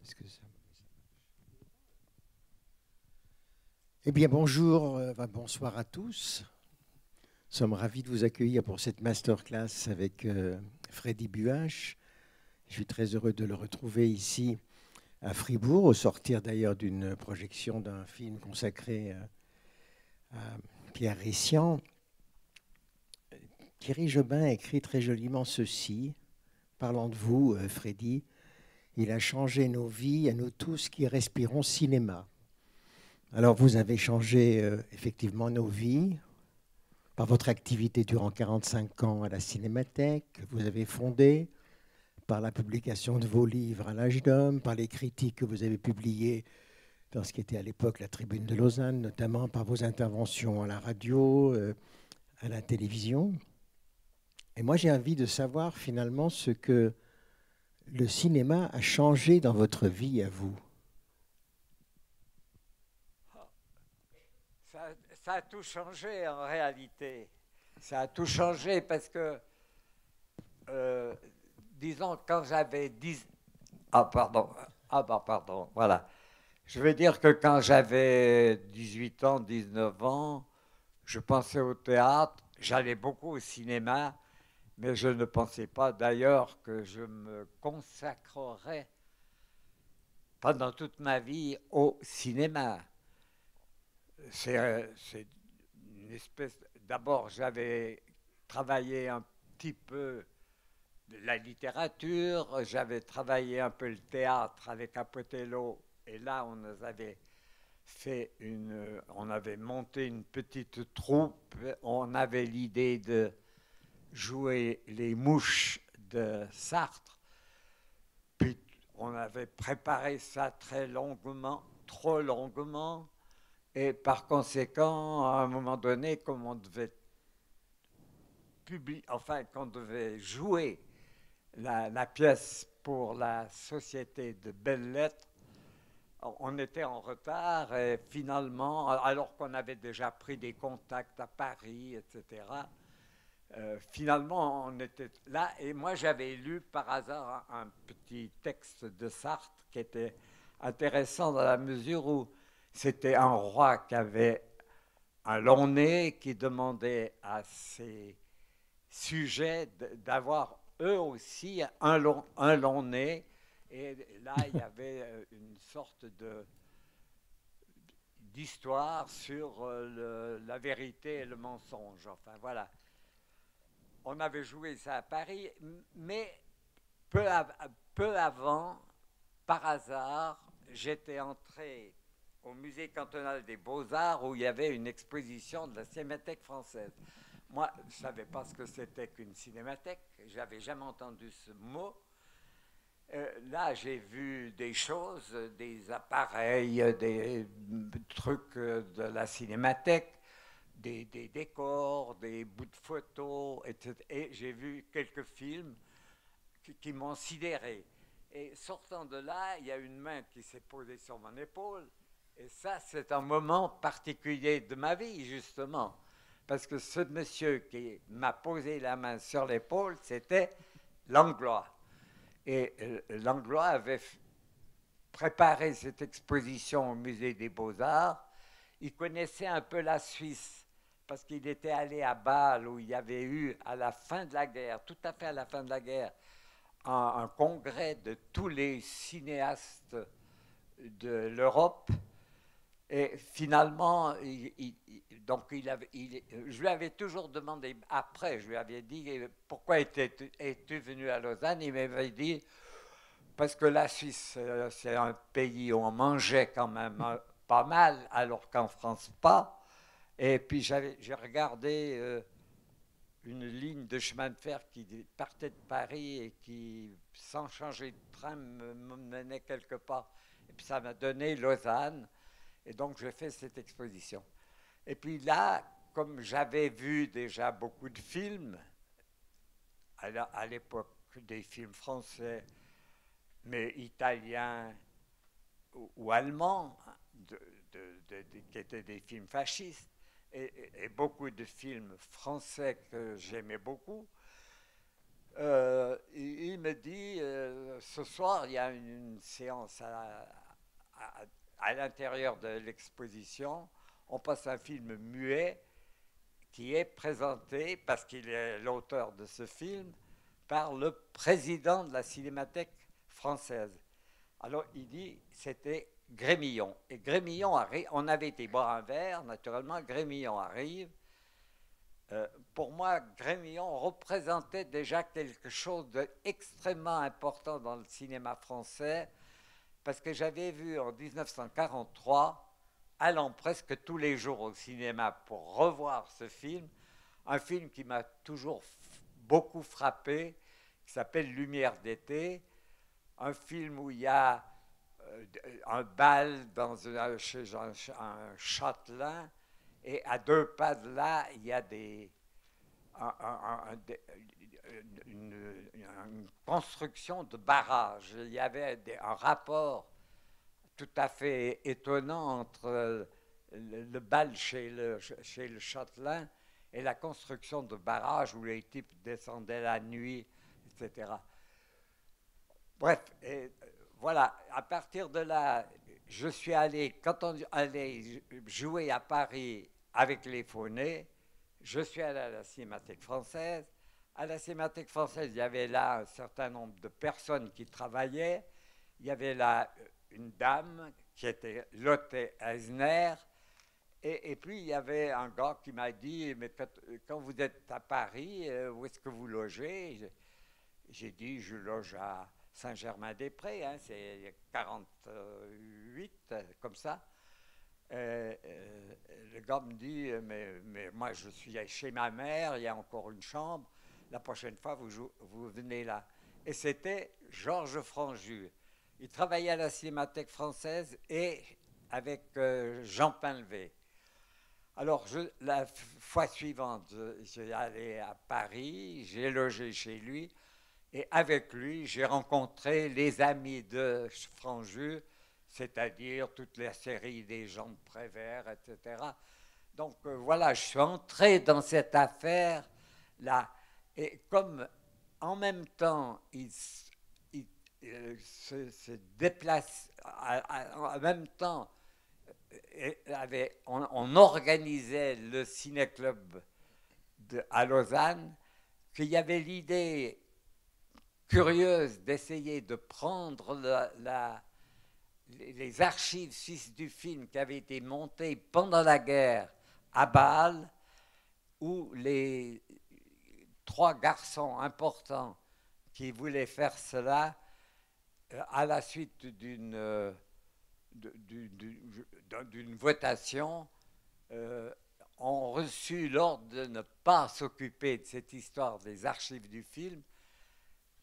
Est-ce que ça... Eh bien, bonjour, bonsoir à tous. Nous sommes ravis de vous accueillir pour cette masterclass avec Freddy Buache. Je suis très heureux de le retrouver ici à Fribourg, au sortir d'ailleurs d'une projection d'un film consacré à Pierre Rissian. Thierry Jobin a écrit très joliment ceci, parlant de vous, Freddy. Il a changé nos vies à nous tous qui respirons cinéma. Alors vous avez changé effectivement nos vies par votre activité durant 45 ans à la Cinémathèque. Vous avez fondé par la publication de vos livres à l'âge d'homme, par les critiques que vous avez publiées dans ce qui était à l'époque la Tribune de Lausanne, notamment par vos interventions à la radio, à la télévision. Et moi j'ai envie de savoir finalement ce que le cinéma a changé dans votre vie à vous. Ça a tout changé en réalité. Ça a tout changé parce que, euh, disons, quand j'avais 10... Ah, pardon. Ah, bah, pardon. Voilà. Je veux dire que quand j'avais 18 ans, 19 ans, je pensais au théâtre, j'allais beaucoup au cinéma, mais je ne pensais pas d'ailleurs que je me consacrerais pendant toute ma vie au cinéma. C'est une espèce. D'abord, j'avais travaillé un petit peu de la littérature, j'avais travaillé un peu le théâtre avec Apotello, et là, on avait monté une petite troupe. On avait l'idée de jouer les mouches de Sartre. Puis on avait préparé ça très longuement, trop longuement. Et par conséquent, à un moment donné, comme on devait qu'on devait jouer la pièce pour la Société de Belles Lettres, on était en retard et finalement, alors qu'on avait déjà pris des contacts à Paris, etc., finalement, on était là et moi j'avais lu par hasard un petit texte de Sartre qui était intéressant dans la mesure où c'était un roi qui avait un long nez qui demandait à ses sujets d'avoir eux aussi un long nez. Et là, il y avait une sorte d'histoire sur la vérité et le mensonge. Enfin, voilà. On avait joué ça à Paris, mais peu, peu avant, par hasard, j'étais entré au musée cantonal des Beaux-Arts où il y avait une exposition de la Cinémathèque française. Moi, je ne savais pas ce que c'était qu'une cinémathèque, je n'avais jamais entendu ce mot. Là, j'ai vu des choses, des appareils, des trucs de la cinémathèque, des décors, des bouts de photos, etc. Et j'ai vu quelques films qui m'ont sidéré. Et sortant de là, il y a une main qui s'est posée sur mon épaule. Et ça, c'est un moment particulier de ma vie, justement. Parce que ce monsieur qui m'a posé la main sur l'épaule, c'était Langlois. Et Langlois avait préparé cette exposition au musée des Beaux-Arts. Il connaissait un peu la Suisse parce qu'il était allé à Bâle où il y avait eu à la fin de la guerre, tout à fait à la fin de la guerre, un congrès de tous les cinéastes de l'Europe. Et finalement, je lui avais toujours demandé, après, je lui avais dit, pourquoi es-tu venu à Lausanne? Il m'avait dit, parce que la Suisse, c'est un pays où on mangeait quand même pas mal, alors qu'en France, pas. Et puis j'ai regardé une ligne de chemin de fer qui partait de Paris et qui, sans changer de train, me menait quelque part. Et puis ça m'a donné Lausanne. Et donc j'ai fait cette exposition. Et puis là, comme j'avais vu déjà beaucoup de films, à l'époque des films français, mais italiens ou allemands, qui étaient des films fascistes, et beaucoup de films français que j'aimais beaucoup, il me dit, ce soir, il y a une séance à- à l'intérieur de l'exposition. On passe un film muet qui est présenté, parce qu'il est l'auteur de ce film, par le président de la Cinémathèque française. Alors il dit, c'était Grémillon. Et Grémillon arrive, on avait été boire un verre, naturellement, Grémillon arrive. Pour moi, Grémillon représentait déjà quelque chose d'extrêmement important dans le cinéma français, parce que j'avais vu en 1943, allant presque tous les jours au cinéma pour revoir ce film, un film qui m'a toujours beaucoup frappé, qui s'appelle Lumière d'été, un film où il y a un bal chez un châtelain, et à deux pas de là, il y a une construction de barrage. Il y avait un rapport tout à fait étonnant entre le bal chez le châtelain et la construction de barrages où les types descendaient la nuit, etc. Bref, voilà, à partir de là, je suis allé, quand on allait jouer à Paris avec les Faunets, je suis allé à la Cinémathèque française. À la Cinémathèque française, il y avait là un certain nombre de personnes qui travaillaient. Il y avait là une dame qui était Lotte Eisner. Et puis, il y avait un gars qui m'a dit, mais quand vous êtes à Paris, où est-ce que vous logez? J'ai dit, je loge à Saint-Germain-des-Prés, hein, c'est 48, comme ça. Le gars me dit, mais moi je suis chez ma mère, il y a encore une chambre, la prochaine fois vous venez là. Et c'était Georges Franju. Il travaillait à la Cinémathèque française et avec Jean Pinlevé. Alors, la fois suivante, j'ai allé à Paris, j'ai logé chez lui, et avec lui, j'ai rencontré les amis de Franju, c'est-à-dire toute la série des gens de Prévert, etc. Donc voilà, je suis entré dans cette affaire-là. Et comme en même temps, se déplace, en même temps, on organisait le ciné-club à Lausanne, qu'il y avait l'idée curieuse d'essayer de prendre les archives suisses du film qui avaient été montées pendant la guerre à Bâle, où les trois garçons importants qui voulaient faire cela, à la suite d'une votation, ont reçu l'ordre de ne pas s'occuper de cette histoire des archives du film,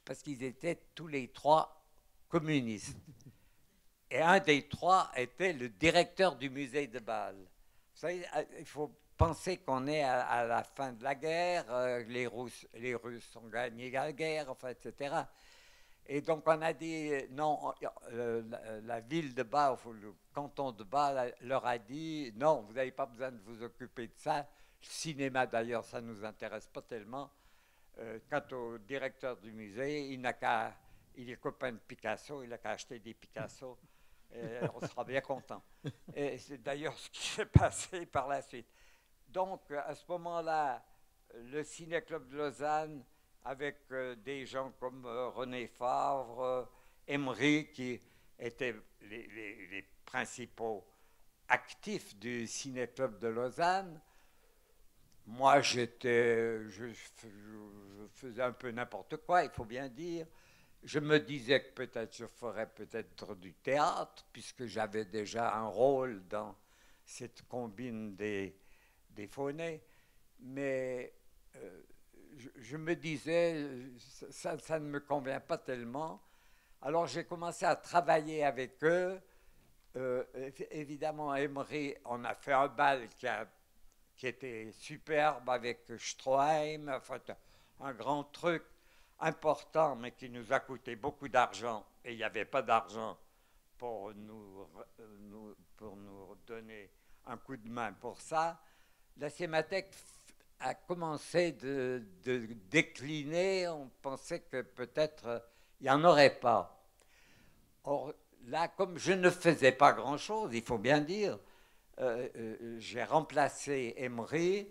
parce qu'ils étaient tous les trois communistes. Et un des trois était le directeur du musée de Bâle. Vous savez, il faut penser qu'on est à la fin de la guerre, les Russes ont gagné la guerre, enfin, etc. Et donc on a dit, non, la ville de Bâle, le canton de Bâle leur a dit, non, vous n'avez pas besoin de vous occuper de ça. Le cinéma d'ailleurs, ça ne nous intéresse pas tellement. Quant au directeur du musée, il est copain de Picasso, il n'a qu'à acheter des Picasso, et on sera bien content. Et c'est d'ailleurs ce qui s'est passé par la suite. Donc, à ce moment-là, le Ciné-Club de Lausanne, avec des gens comme René Favre, Emery, qui étaient les principaux actifs du Ciné-Club de Lausanne. Moi, je faisais un peu n'importe quoi, il faut bien dire. Je me disais que peut-être je ferais peut-être du théâtre, puisque j'avais déjà un rôle dans cette combine des Faunets. Mais je me disais, ça ne me convient pas tellement. Alors j'ai commencé à travailler avec eux. Évidemment, à Emery, on a fait un bal qui était superbe avec Stroheim, enfin, un grand truc important, mais qui nous a coûté beaucoup d'argent. Et il n'y avait pas d'argent pour nous donner un coup de main pour ça. La Cinémathèque a commencé de décliner. On pensait que peut-être il n'y en aurait pas. Or, là, comme je ne faisais pas grand-chose, il faut bien dire, j'ai remplacé Emery.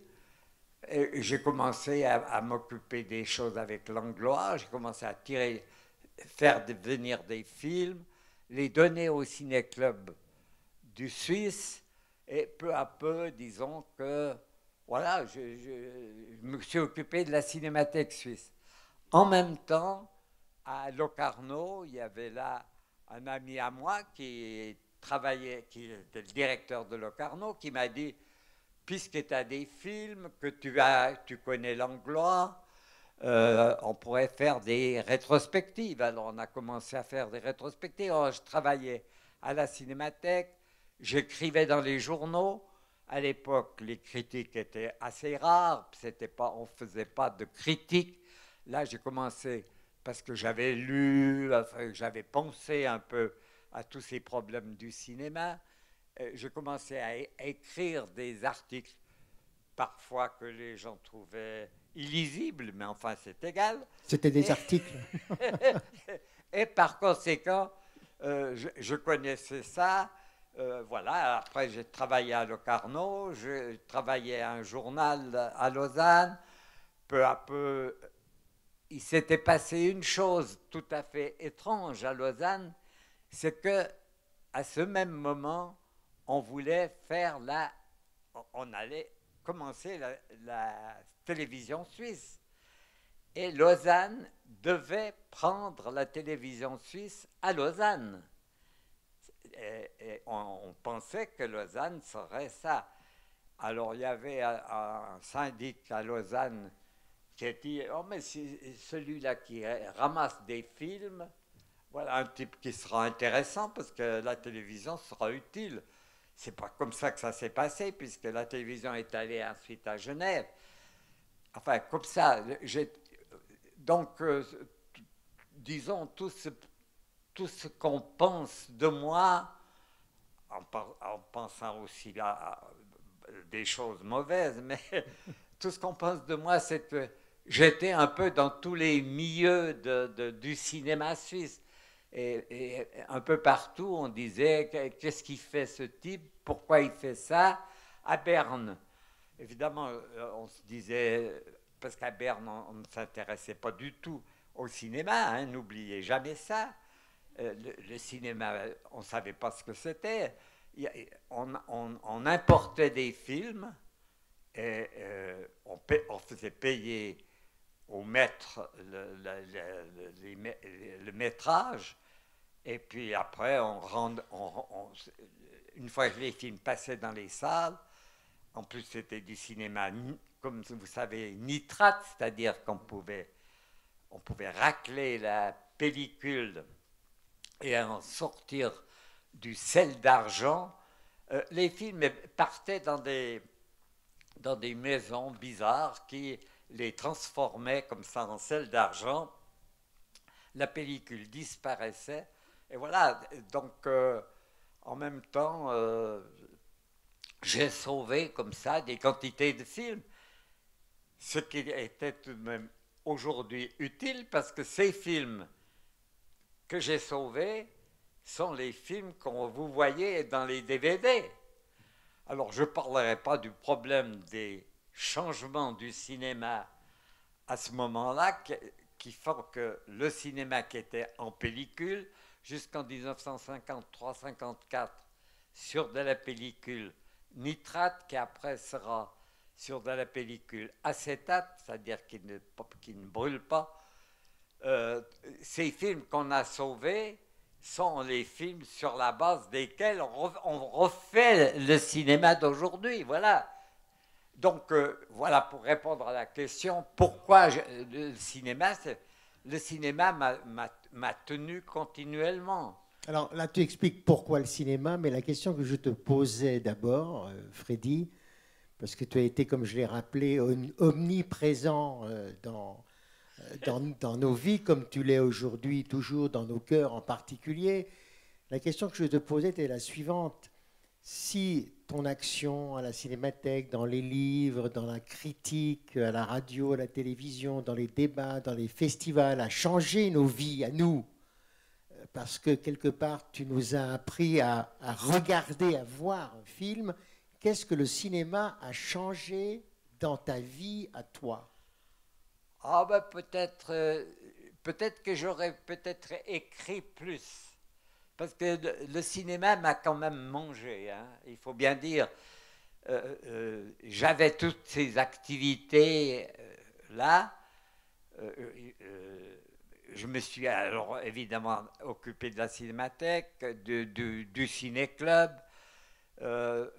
J'ai commencé à m'occuper des choses avec Langlois. J'ai commencé à faire venir des films, les donner au ciné-club du Suisse. Et peu à peu, disons que, voilà, je me suis occupé de la cinémathèque suisse. En même temps, à Locarno, il y avait là un ami à moi qui travaillait, qui était le directeur de Locarno, qui m'a dit, puisque tu as des films, que tu connais Langlois, on pourrait faire des rétrospectives. Alors on a commencé à faire des rétrospectives. Alors, je travaillais à la cinémathèque, j'écrivais dans les journaux. À l'époque, les critiques étaient assez rares, on ne faisait pas de critiques. Là, j'ai commencé parce que j'avais lu, enfin, j'avais pensé un peu à tous ces problèmes du cinéma. Je commençais à écrire des articles, parfois que les gens trouvaient illisibles, mais enfin c'est égal. C'était des articles. Et par conséquent, je connaissais ça. Voilà, après j'ai travaillé à Locarno, j'ai travaillé à un journal à Lausanne. Peu à peu, il s'était passé une chose tout à fait étrange à Lausanne, c'est que à ce même moment, on voulait faire on allait commencer la télévision suisse. Et Lausanne devait prendre la télévision suisse à Lausanne. Et on pensait que Lausanne serait ça. Alors il y avait un syndic à Lausanne qui a dit, oh mais c'est celui-là qui ramasse des films, voilà un type qui sera intéressant parce que la télévision sera utile. C'est pas comme ça que ça s'est passé, puisque la télévision est allée ensuite à Genève. Enfin, comme ça. Donc, disons, tout ce qu'on pense de moi, en pensant aussi à des choses mauvaises, mais tout ce qu'on pense de moi, c'est que j'étais un peu dans tous les milieux du cinéma suisse. Et un peu partout, on disait, qu'est-ce qu'il fait ce type? Pourquoi il fait ça? À Berne, évidemment, on se disait, parce qu'à Berne, on ne s'intéressait pas du tout au cinéma, hein, n'oubliez jamais ça. Le cinéma, on ne savait pas ce que c'était. On importait des films et on faisait payer au maître le métrage. Et puis après, une fois que les films passaient dans les salles, en plus c'était du cinéma, comme vous savez, nitrate, c'est-à-dire on pouvait racler la pellicule et en sortir du sel d'argent. Les films partaient dans des maisons bizarres qui les transformaient comme ça en sel d'argent. La pellicule disparaissait. Et voilà, donc en même temps, j'ai sauvé comme ça des quantités de films, ce qui était tout de même aujourd'hui utile parce que ces films que j'ai sauvés sont les films qu'on vous voyez dans les DVD. Alors je ne parlerai pas du problème des changements du cinéma à ce moment-là qui font que le cinéma qui était en pellicule jusqu'en 1953-54 sur de la pellicule nitrate qui après sera sur de la pellicule acétate, c'est-à-dire qui ne brûle pas. Ces films qu'on a sauvés sont les films sur la base desquels on refait le cinéma d'aujourd'hui. Voilà. Donc, voilà, pour répondre à la question, pourquoi le cinéma m'a tenu continuellement. Alors là, tu expliques pourquoi le cinéma, mais la question que je te posais d'abord, Freddy, parce que tu as été, comme je l'ai rappelé, omniprésent dans nos vies, comme tu l'es aujourd'hui, toujours dans nos cœurs en particulier. La question que je te posais était la suivante. si ton action à la cinémathèque, dans les livres, dans la critique, à la radio, à la télévision, dans les débats, dans les festivals, a changé nos vies, à nous, parce que quelque part, tu nous as appris à regarder, à voir un film, qu'est-ce que le cinéma a changé dans ta vie à toi? Ah ben peut-être que j'aurais peut-être écrit plus. Parce que le cinéma m'a quand même mangé, hein. Il faut bien dire. J'avais toutes ces activités là. Euh, euh, je me suis alors évidemment occupé de la cinémathèque, du ciné-club. Euh,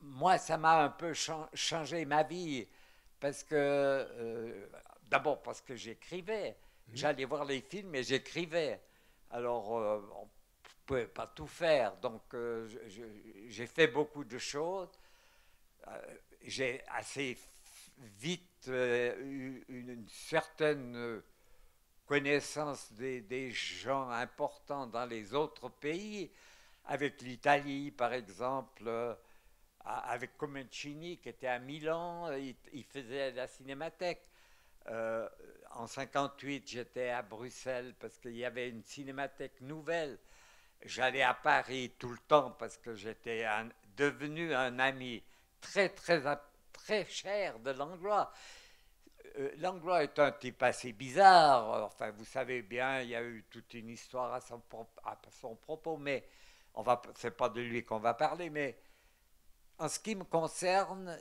Moi, ça m'a un peu changé ma vie parce que, d'abord parce que j'écrivais. J'allais voir les films et j'écrivais. Alors, on ne pouvait pas tout faire. Donc, j'ai fait beaucoup de choses. Euh, j'ai assez vite eu une certaine connaissance des gens importants dans les autres pays, avec l'Italie par exemple, avec Comencini qui était à Milan, il faisait la cinémathèque. En 58, j'étais à Bruxelles parce qu'il y avait une cinémathèque nouvelle. J'allais à Paris tout le temps parce que j'étais devenu un ami très, très, très cher de Langlois. Langlois est un type assez bizarre. Enfin, vous savez bien, il y a eu toute une histoire à son propos, mais c'est pas de lui qu'on va parler. Mais en ce qui me concerne,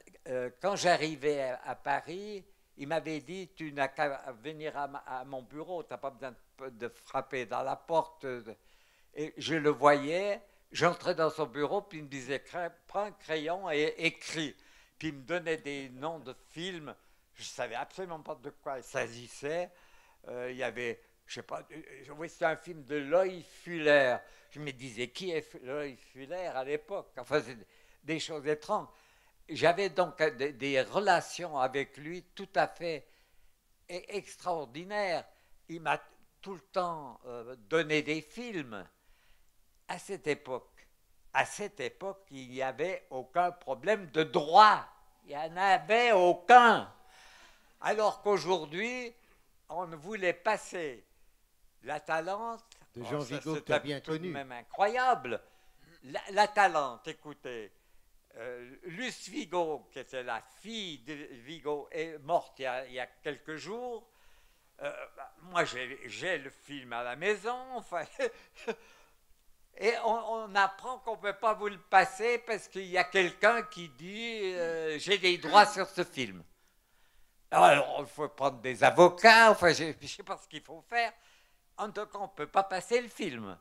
quand j'arrivais à Paris, il m'avait dit, tu n'as qu'à venir à mon bureau, tu n'as pas besoin de frapper dans la porte. Et je le voyais, j'entrais dans son bureau, puis il me disait, prends un crayon et écris. Puis il me donnait des noms de films. Je ne savais absolument pas de quoi il s'agissait. Il y avait, je sais pas, oui, c'était un film de Loïc Fuller. Je me disais, qui est Loïc Fuller à l'époque? Enfin, c'est des choses étranges. J'avais donc des relations avec lui tout à fait extraordinaires. Il m'a tout le temps donné des films. À cette époque, il n'y avait aucun problème de droit. Il n'y en avait aucun. Alors qu'aujourd'hui, on voulait passer la Talente. De Jean Vigo que tu as c'était bien tout de connu. même incroyable. La Talente, écoutez, Luce Vigo, qui était la fille de Vigo, est morte il y a quelques jours. Moi, j'ai le film à la maison. Enfin, et on apprend qu'on ne peut pas vous le passer parce qu'il y a quelqu'un qui dit j'ai des droits sur ce film. Alors, il faut prendre des avocats, enfin, je ne sais pas ce qu'il faut faire. En tout cas, on ne peut pas passer le film.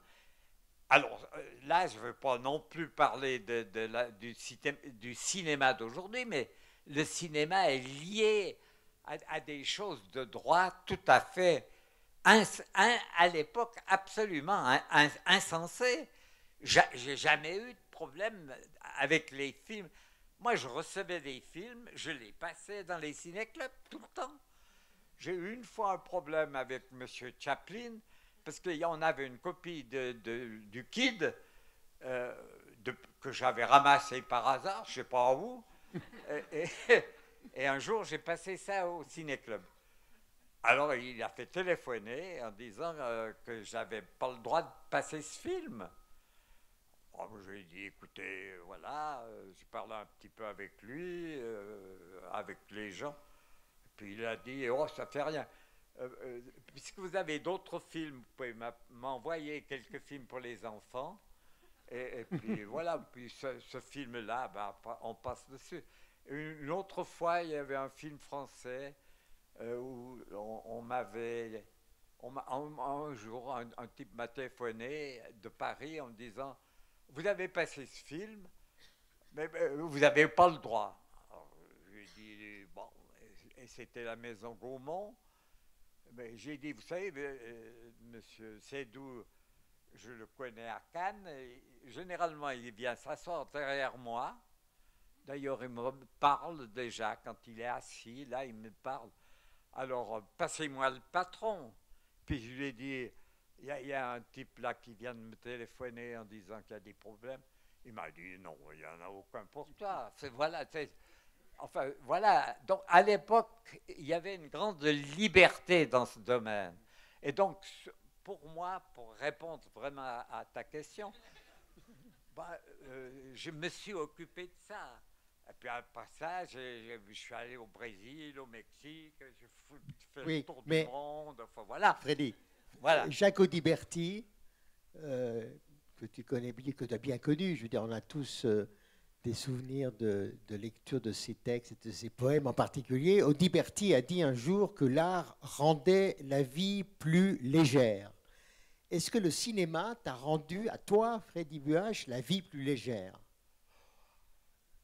Alors là, je ne veux pas non plus parler du cinéma d'aujourd'hui, mais le cinéma est lié à des choses de droit tout à fait, à l'époque, absolument insensées. J'ai jamais eu de problème avec les films. Moi, je recevais des films, je les passais dans les ciné-clubs tout le temps. J'ai eu une fois un problème avec M. Chaplin, parce qu'on avait une copie du Kid que j'avais ramassé par hasard, je ne sais pas où. Et, et un jour, j'ai passé ça au ciné-club. Alors, il a fait téléphoner en disant que j'avais pas le droit de passer ce film. Oh, je lui ai dit, écoutez, voilà, j'ai parlé un petit peu avec lui, avec les gens. Puis il a dit, oh, ça fait rien. Puisque vous avez d'autres films, vous pouvez m'envoyer quelques films pour les enfants. Et puis voilà, puis ce film-là, ben, on passe dessus. Une autre fois, il y avait un film français où on m'avait. Un jour, un type m'a téléphoné de Paris en me disant vous avez passé ce film, mais vous n'avez pas le droit. Alors, je lui ai dit bon, et c'était la maison Gaumont. Mais j'ai dit vous savez, monsieur Sédou, je le connais à Cannes. Généralement, il vient s'asseoir derrière moi. D'ailleurs, il me parle déjà quand il est assis. Là, il me parle. Alors, passez-moi le patron. Puis je lui ai dit, il y a un type là qui vient de me téléphoner en disant qu'il y a des problèmes. Il m'a dit non, il n'y en a aucun pour toi. Enfin, voilà. Donc, à l'époque, il y avait une grande liberté dans ce domaine. Et donc, pour moi, pour répondre vraiment à ta question, bah, je me suis occupé de ça. Et puis après ça, je suis allé au Brésil, au Mexique, j'ai fait le Oui, tour du mais monde. Enfin, voilà. Freddy, Voilà. Jacques Audiberti, que tu connais bien, que tu as bien connu, je veux dire, on a tous des souvenirs de lecture de ses textes et de ses poèmes en particulier. Audiberti a dit un jour que l'art rendait la vie plus légère. Est-ce que le cinéma t'a rendu, à toi, Freddy Buach, la vie plus légère?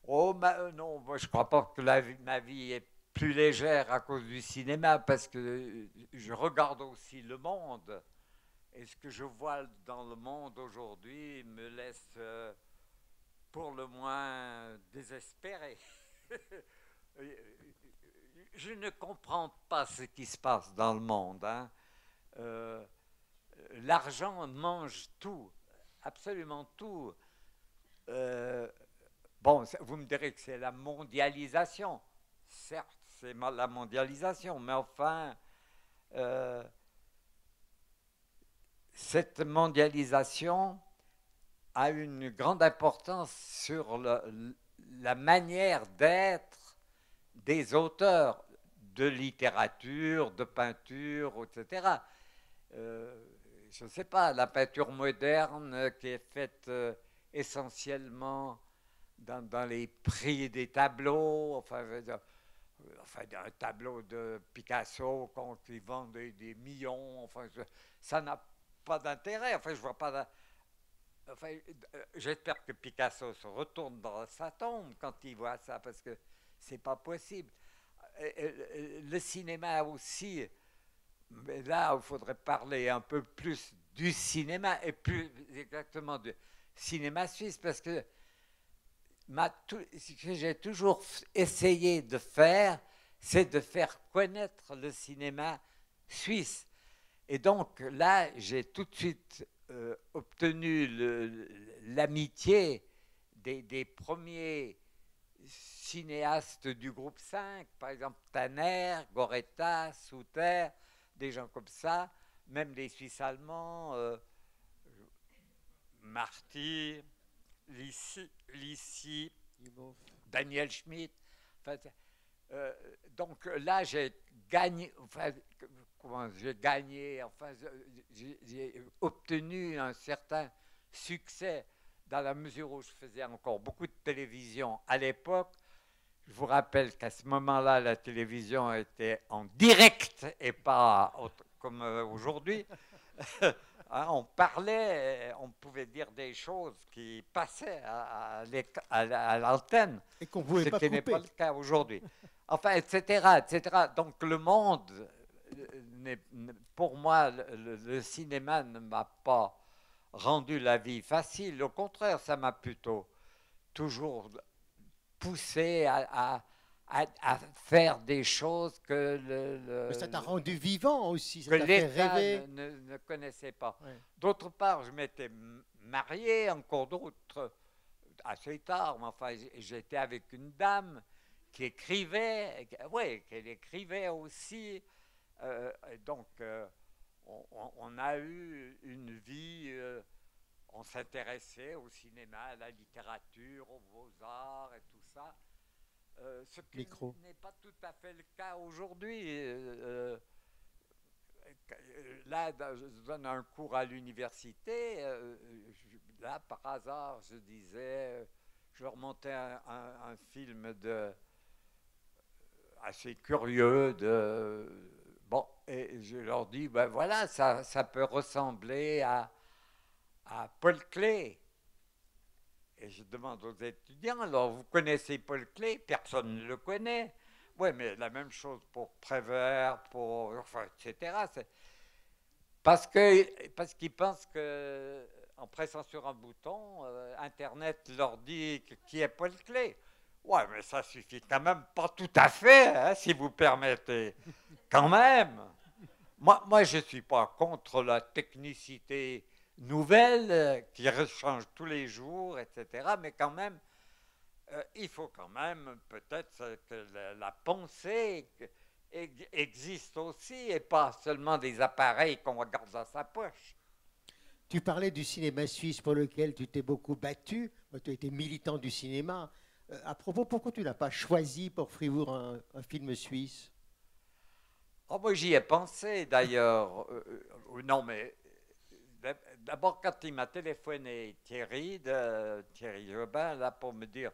Oh, non, moi, je ne crois pas que ma vie est plus légère à cause du cinéma, parce que je regarde aussi le monde. Et ce que je vois dans le monde aujourd'hui me laisse pour le moins désespéré. Je ne comprends pas ce qui se passe dans le monde. Hein. Euh, L'argent mange tout, absolument tout. Euh, bon, vous me direz que c'est la mondialisation. Certes, c'est la mondialisation, mais enfin, euh, cette mondialisation a une grande importance sur la manière d'être des auteurs de littérature, de peinture, etc. Je ne sais pas, la peinture moderne qui est faite essentiellement dans les prix des tableaux, enfin un tableau de Picasso qui vend des millions, enfin, ça n'a pas d'intérêt. Enfin, je vois pas. Enfin, j'espère que Picasso se retourne dans sa tombe quand il voit ça, parce que c'est pas possible. Le cinéma aussi, mais là, il faudrait parler un peu plus du cinéma et plus exactement du cinéma suisse, parce que ce que j'ai toujours essayé de faire, c'est de faire connaître le cinéma suisse. Et donc là, j'ai tout de suite obtenu l'amitié des premiers cinéastes du groupe 5, par exemple Tanner, Goretta, Souter, des gens comme ça, même les Suisses allemands, Marty, Lissi, Daniel Schmidt. Enfin, donc là, j'ai gagné, j'ai obtenu un certain succès dans la mesure où je faisais encore beaucoup de télévision à l'époque. Je vous rappelle qu'à ce moment-là, la télévision était en direct et pas comme aujourd'hui. Hein, on parlait, on pouvait dire des choses qui passaient à l'antenne, Et qu'on ne pouvait ce pas qui n'est couper. pas le cas aujourd'hui. Enfin, etc., etc. Donc le monde, pour moi, le cinéma ne m'a pas rendu la vie facile. Au contraire, ça m'a plutôt toujours poussé à faire des choses que Mais ça t'a rendu vivant aussi, ça que t'a fait l'État rêver. ne connaissait pas. Ouais. D'autre part, je m'étais marié, encore d'autres, assez tard, mais enfin, j'étais avec une dame qui écrivait, oui, qu'elle écrivait aussi. Donc, on a eu une vie, on s'intéressait au cinéma, à la littérature, aux beaux-arts et tout ça. Ce qui Micro. n'est pas tout à fait le cas aujourd'hui. Là, je donne un cours à l'université. Là, par hasard, je disais, je leur montais un film assez curieux. Bon, et je leur dis, ben voilà, ça peut ressembler à Paul Klee. Et je demande aux étudiants, alors vous connaissez Paul Klee? Personne ne le connaît. Oui, mais la même chose pour Prévert, enfin, etc. Parce qu'ils pensent que en pressant sur un bouton, Internet leur dit qui est Paul Klee. Ouais, mais ça suffit quand même pas tout à fait, hein, si vous permettez. Quand même. Moi je ne suis pas contre la technicité nouvelle qui change tous les jours, etc. Mais quand même, il faut quand même peut-être que la pensée existe aussi et pas seulement des appareils qu'on garde dans sa poche. Tu parlais du cinéma suisse pour lequel tu t'es beaucoup battu. Tu as été militant du cinéma. À propos, pourquoi tu n'as pas choisi pour Fribourg un film suisse? Oh, moi, j'y ai pensé d'ailleurs. Non, mais d'abord, quand il m'a téléphoné Thierry Jobin, là, pour me dire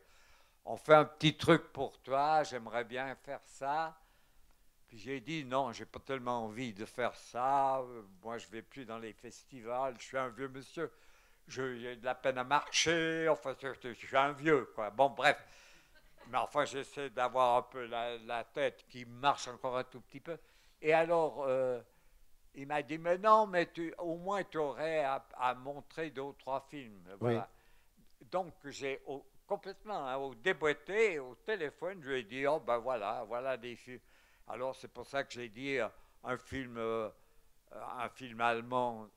on fait un petit truc pour toi, j'aimerais bien faire ça. Puis j'ai dit non, j'ai pas tellement envie de faire ça. Moi, je vais plus dans les festivals. Je suis un vieux monsieur. J'ai de la peine à marcher. Enfin, je suis un vieux, quoi. Bon, bref. Mais enfin, j'essaie d'avoir un peu la tête qui marche encore un tout petit peu. Et alors, il m'a dit, mais non, mais au moins tu aurais à montrer 2 ou 3 films. Oui. Voilà. Donc, j'ai complètement au déboîté, au téléphone, je lui ai dit, oh ben voilà, voilà des films. Alors, c'est pour ça que j'ai dit un film allemand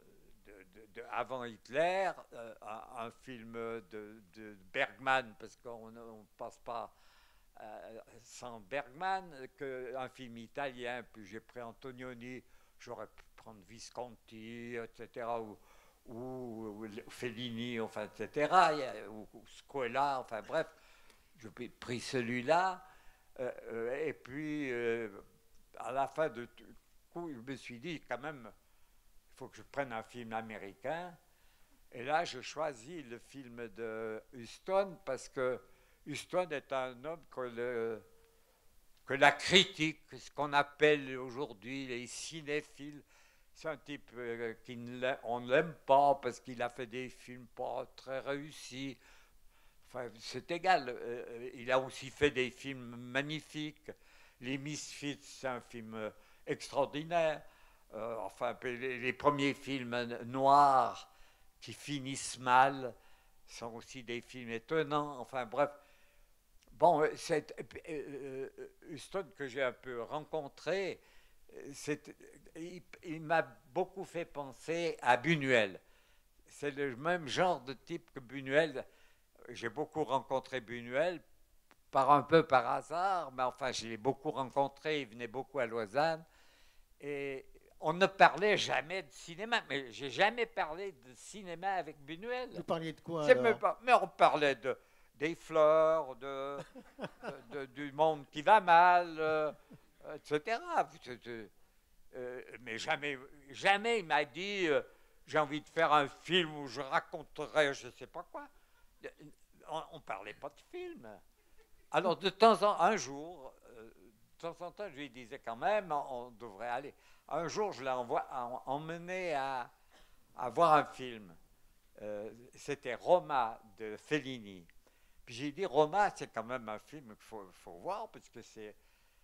avant Hitler, un film de Bergman, parce qu'on ne passe pas sans Bergman, un film italien, puis j'ai pris Antonioni, j'aurais pu prendre Visconti, etc., ou Fellini, enfin, etc., ou Scuola, enfin bref, j'ai pris celui-là, et puis à la fin de tout coup, je me suis dit quand même, il faut que je prenne un film américain, et là, je choisis le film de Huston, parce que Huston est un homme que la critique, ce qu'on appelle aujourd'hui les cinéphiles, c'est un type on ne l'aime pas parce qu'il a fait des films pas très réussis. Enfin, c'est égal. Il a aussi fait des films magnifiques. Les Misfits, c'est un film extraordinaire. Enfin, les premiers films noirs qui finissent mal sont aussi des films étonnants. Enfin, bref. Bon, c'est Huston que j'ai un peu rencontré, il m'a beaucoup fait penser à Buñuel. C'est le même genre de type que Buñuel. J'ai beaucoup rencontré Buñuel, un peu par hasard, mais enfin, je l'ai beaucoup rencontré, il venait beaucoup à Lausanne. Et on ne parlait jamais de cinéma, mais j'ai jamais parlé de cinéma avec Buñuel. Vous parliez de quoi alors? Mais on parlait des fleurs, du monde qui va mal, etc. Mais jamais il m'a dit j'ai envie de faire un film où je raconterais je ne sais pas quoi. On ne parlait pas de film. Alors de temps en un jour, de temps en temps, je lui disais quand même, on devrait aller. Un jour, je l'ai emmené à voir un film. C'était Roma de Fellini. Puis j'ai dit, Roma, c'est quand même un film qu'il faut voir, parce que c'est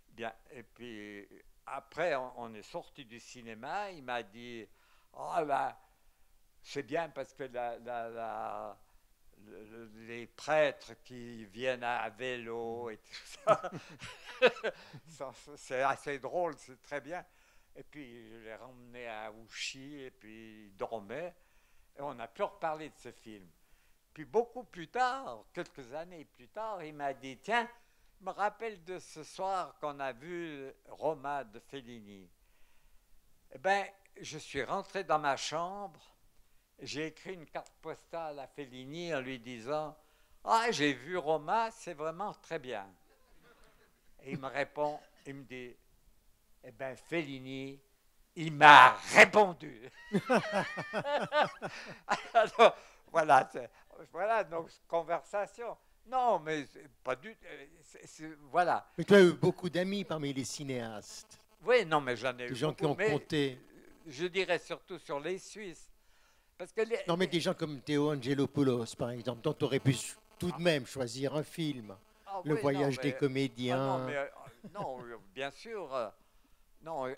bien. Et puis après, on est sorti du cinéma, il m'a dit, oh là, c'est bien parce que les prêtres qui viennent à vélo et tout ça, c'est assez drôle, c'est très bien. Et puis je l'ai ramené à Ouchy, et puis il dormait, et on a pu reparler de ce film. Puis beaucoup plus tard, quelques années plus tard, il m'a dit, tiens, je me rappelle de ce soir qu'on a vu Roma de Fellini. Eh bien, je suis rentré dans ma chambre, j'ai écrit une carte postale à Fellini en lui disant, ah, j'ai vu Roma, c'est vraiment très bien. Et il me répond, il me dit, eh bien, Fellini, il m'a répondu. Alors, voilà nos conversations. Non, mais pas du tout. Voilà. Mais tu as eu beaucoup d'amis parmi les cinéastes, Oui, non, mais j'en ai des eu gens qui beaucoup. ont Mais compté. je dirais surtout sur les Suisses. Parce que Non, mais des gens comme Théo Angelopoulos, par exemple, dont tu aurais pu tout de même choisir un film. ah, Le oui, non, voyage des mais, non, comédiens. mais non, bien sûr. Non,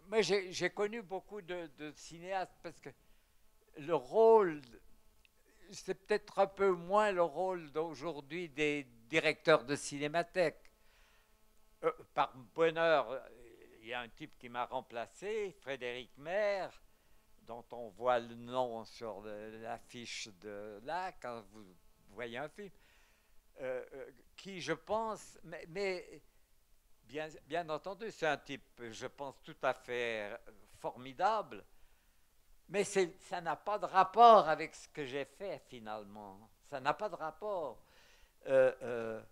mais j'ai connu beaucoup de cinéastes parce que le rôle, c'est peut-être un peu moins le rôle d'aujourd'hui des directeurs de cinémathèque. Par bonheur, il y a un type qui m'a remplacé, Frédéric Maire, dont on voit le nom sur l'affiche de là, quand vous voyez un film, qui, je pense, mais bien entendu, c'est un type, je pense, tout à fait formidable, mais ça n'a pas de rapport avec ce que j'ai fait finalement. Ça n'a pas de rapport. Euh, euh,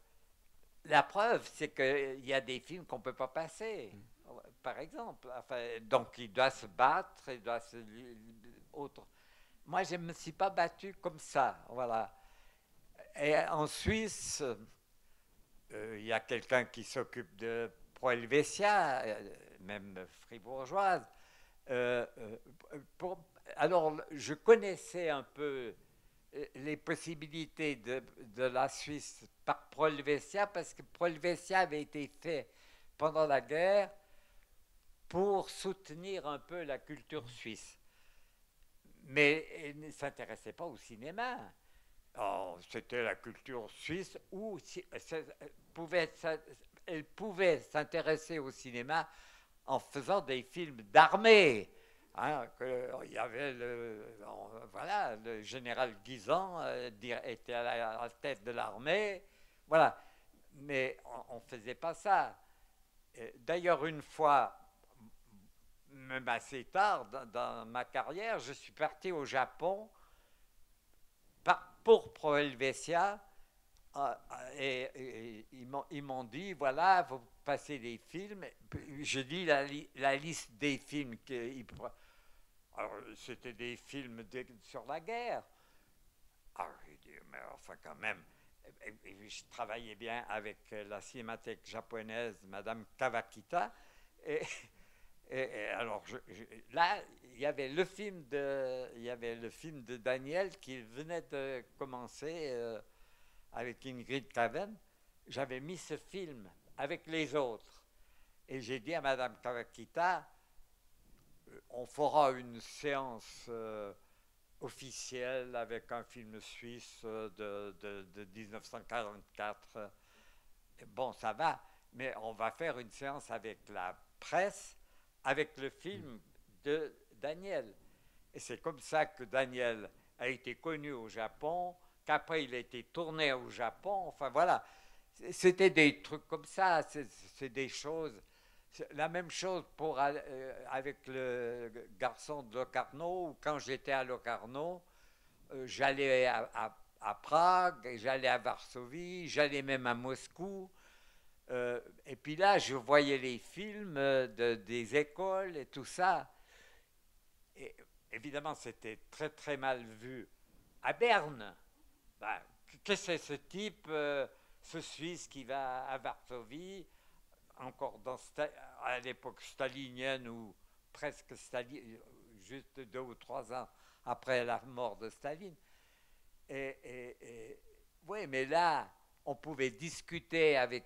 la preuve, c'est qu'il y a des films qu'on ne peut pas passer, par exemple. Enfin, donc, il doit se battre, il doit se... Autre. Moi, je ne me suis pas battu comme ça, voilà. Et en Suisse, il y a quelqu'un qui s'occupe de Pro Helvetia, même fribourgeoise. Euh, pour, alors, je connaissais un peu les possibilités de la Suisse par Pro Helvetia, parce que Pro Helvetia avait été fait pendant la guerre pour soutenir un peu la culture suisse. Mais elle ne s'intéressait pas au cinéma. Oh, c'était la culture suisse où elle pouvait s'intéresser au cinéma en faisant des films d'armée. Hein, il y avait voilà, le général Guisan était à la tête de l'armée. Voilà. Mais on ne faisait pas ça. D'ailleurs, une fois, même assez tard dans ma carrière, je suis parti au Japon pour Pro Helvetia. Et ils m'ont dit, voilà, vous passez des films. Je dis la liste des films. Alors, c'était des films sur la guerre. Alors, j'ai dit, mais enfin, quand même. Et je travaillais bien avec la cinémathèque japonaise, Madame Kawakita. Et, et alors, là, il y avait le film de Daniel qui venait de commencer avec Ingrid Kaven. J'avais mis ce film avec les autres. Et j'ai dit à Madame Kawakita, on fera une séance officielle avec un film suisse de 1944. Bon, ça va, mais on va faire une séance avec la presse, avec le film de Daniel. Et c'est comme ça que Daniel a été connu au Japon, qu'après il a été tourné au Japon. Enfin voilà, c'était des trucs comme ça, c'est des choses. La même chose avec le garçon de Locarno, où quand j'étais à Locarno, j'allais à Prague, j'allais à Varsovie, j'allais même à Moscou. Et puis là, je voyais les films des écoles et tout ça. Et évidemment, c'était très très mal vu. À Berne, ben, qu'est-ce que c'est ce type, ce Suisse qui va à Varsovie, encore à l'époque stalinienne ou presque Staline, juste 2 ou 3 ans après la mort de Staline. Oui, mais là, on pouvait discuter avec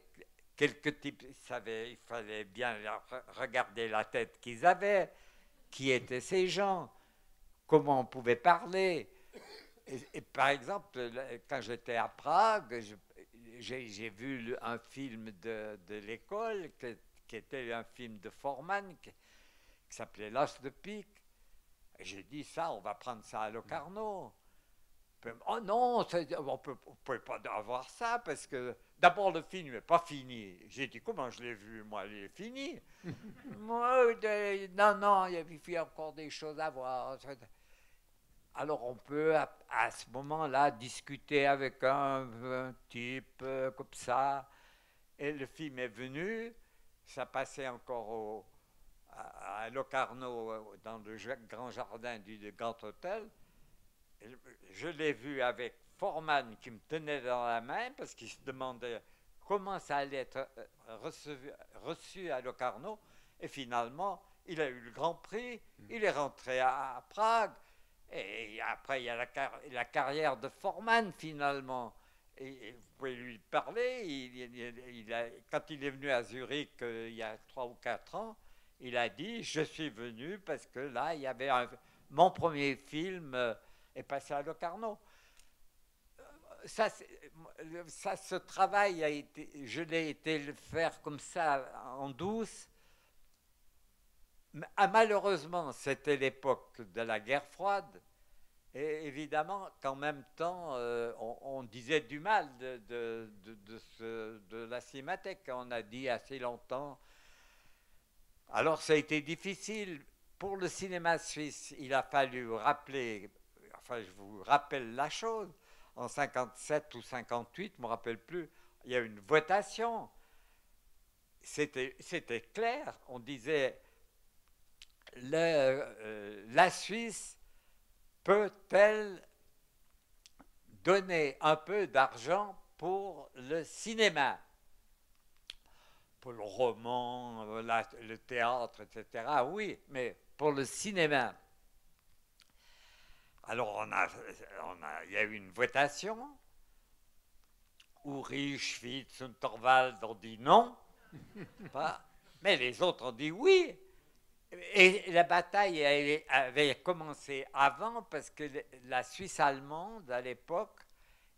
quelques types. Il fallait bien regarder la tête qu'ils avaient, qui étaient ces gens, comment on pouvait parler. Et par exemple, quand j'étais à Prague, j'ai vu un film de l'école qui était un film de Forman qui s'appelait L'As de Pique. Et j'ai dit ça, on va prendre ça à Locarno. Oh non, on ne peut pas avoir ça parce que d'abord le film n'est pas fini. J'ai dit comment je l'ai vu, moi, il est fini. Moi, non, il y a encore des choses à voir. Alors on peut à ce moment-là discuter avec un type comme ça. Et le film est venu, ça passait encore à Locarno dans le grand jardin du Grand Hôtel. Et je l'ai vu avec Forman qui me tenait dans la main parce qu'il se demandait comment ça allait être reçu à Locarno. Et finalement, il a eu le Grand Prix, il est rentré à Prague. Et après, il y a la carrière de Forman, finalement. Et vous pouvez lui parler. Quand il est venu à Zurich il y a 3 ou 4 ans, il a dit, je suis venu parce que là, il y avait mon premier film est passé à Locarno. Ce travail je l'ai été le faire comme ça, en douce. Malheureusement, c'était l'époque de la guerre froide. Et évidemment qu'en même temps, on disait du mal de la Cinémathèque. On a dit assez longtemps. Alors ça a été difficile. Pour le cinéma suisse, il a fallu rappeler, enfin je vous rappelle la chose, en 57 ou 58, je ne me rappelle plus, il y a eu une votation. C'était clair, on disait la Suisse peut-elle donner un peu d'argent pour le cinéma, pour le roman, le théâtre, etc. Oui, mais pour le cinéma. Alors il y a eu une votation. Uri, Schwitz, Unterwald ont dit non. Mais les autres ont dit oui. Et la bataille avait commencé avant parce que la Suisse allemande, à l'époque,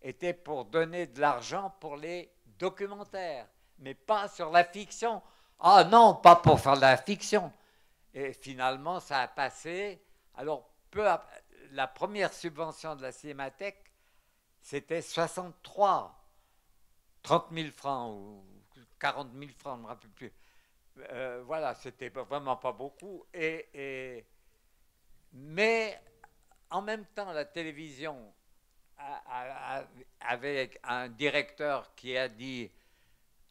était pour donner de l'argent pour les documentaires, mais pas sur la fiction. Ah non, pas pour faire de la fiction. Et finalement, ça a passé. Alors, la première subvention de la Cinémathèque, c'était 63, 30 000 francs ou 40 000 francs, je ne me rappelle plus. Voilà, c'était vraiment pas beaucoup. Mais en même temps, la télévision avait un directeur qui a dit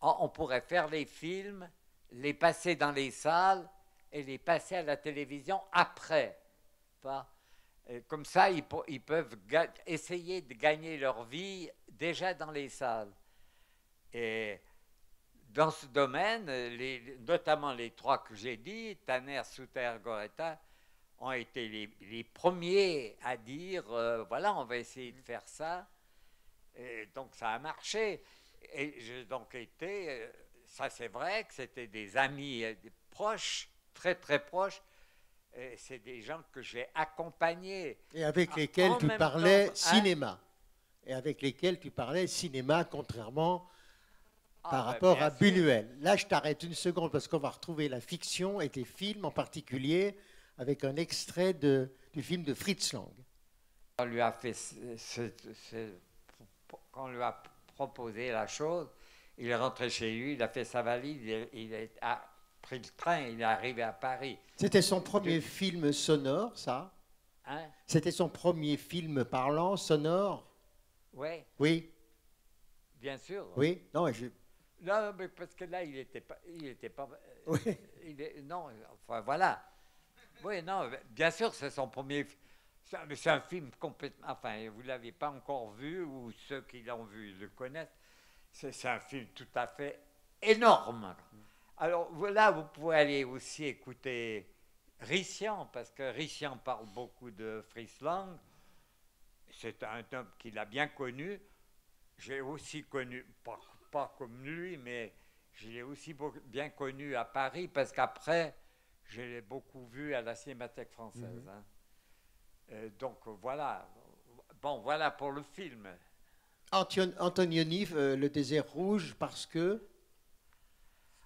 on pourrait faire les films, les passer dans les salles et les passer à la télévision après. Comme ça, ils peuvent essayer de gagner leur vie déjà dans les salles. Et dans ce domaine, notamment les trois que j'ai dit, Tanner, Suter, Goreta, ont été les premiers à dire voilà, on va essayer de faire ça. Et donc ça a marché. Et j'ai donc été, ça c'est vrai que c'était des amis proches, très très proches. C'est des gens que j'ai accompagnés. Et avec lesquels tu parlais cinéma. Et avec lesquels tu parlais cinéma, contrairement par rapport à Buñuel. Là, je t'arrête une seconde parce qu'on va retrouver la fiction et tes films en particulier avec un extrait du film de Fritz Lang. On lui a fait quand on lui a proposé la chose, il est rentré chez lui, il a fait sa valise, il a pris le train, il est arrivé à Paris. C'était son premier film sonore, ça? Hein? C'était son premier film parlant, sonore? Oui. Oui. Bien sûr. Oui. Non, non, mais parce que là, il était pas. Oui. Non, enfin voilà. Oui, non, bien sûr, c'est son premier. C'est un film complètement. Enfin, vous ne l'avez pas encore vu, ou ceux qui l'ont vu le connaissent. C'est un film tout à fait énorme. Alors voilà, vous pouvez aller aussi écouter Rician, parce que Rician parle beaucoup de Fritz Lang. C'est un homme qu'il a bien connu. J'ai aussi connu, pas comme lui, mais je l'ai aussi bien connu à Paris, parce qu'après, je l'ai beaucoup vu à la Cinémathèque française. Mm-hmm. Donc voilà. Bon, voilà pour le film. Antonioni, Le désert rouge, parce que...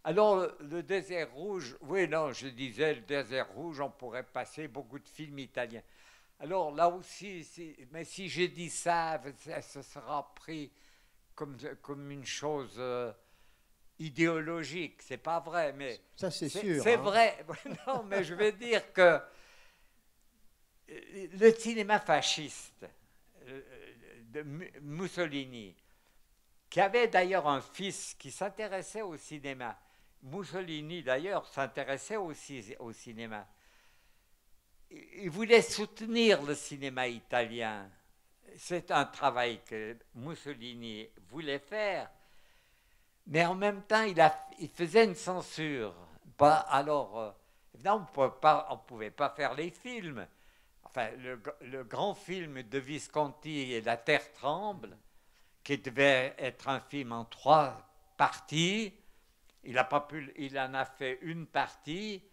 Alors, le désert rouge, oui, non, je disais, le désert rouge, on pourrait passer beaucoup de films italiens. Alors là aussi, mais si j'ai dit ça, ça sera pris comme une chose idéologique. C'est pas vrai, mais... Ça, c'est sûr. C'est vrai. Non, mais je vais dire que le cinéma fasciste de Mussolini, qui avait d'ailleurs un fils qui s'intéressait au cinéma. Mussolini, d'ailleurs, s'intéressait aussi au cinéma. Il voulait soutenir le cinéma italien. C'est un travail que Mussolini voulait faire. Mais en même temps, il faisait une censure. Alors, évidemment, on ne pouvait pas faire les films. Enfin, le grand film de Visconti, La Terre tremble, qui devait être un film en 3 parties. Il en a fait une partie,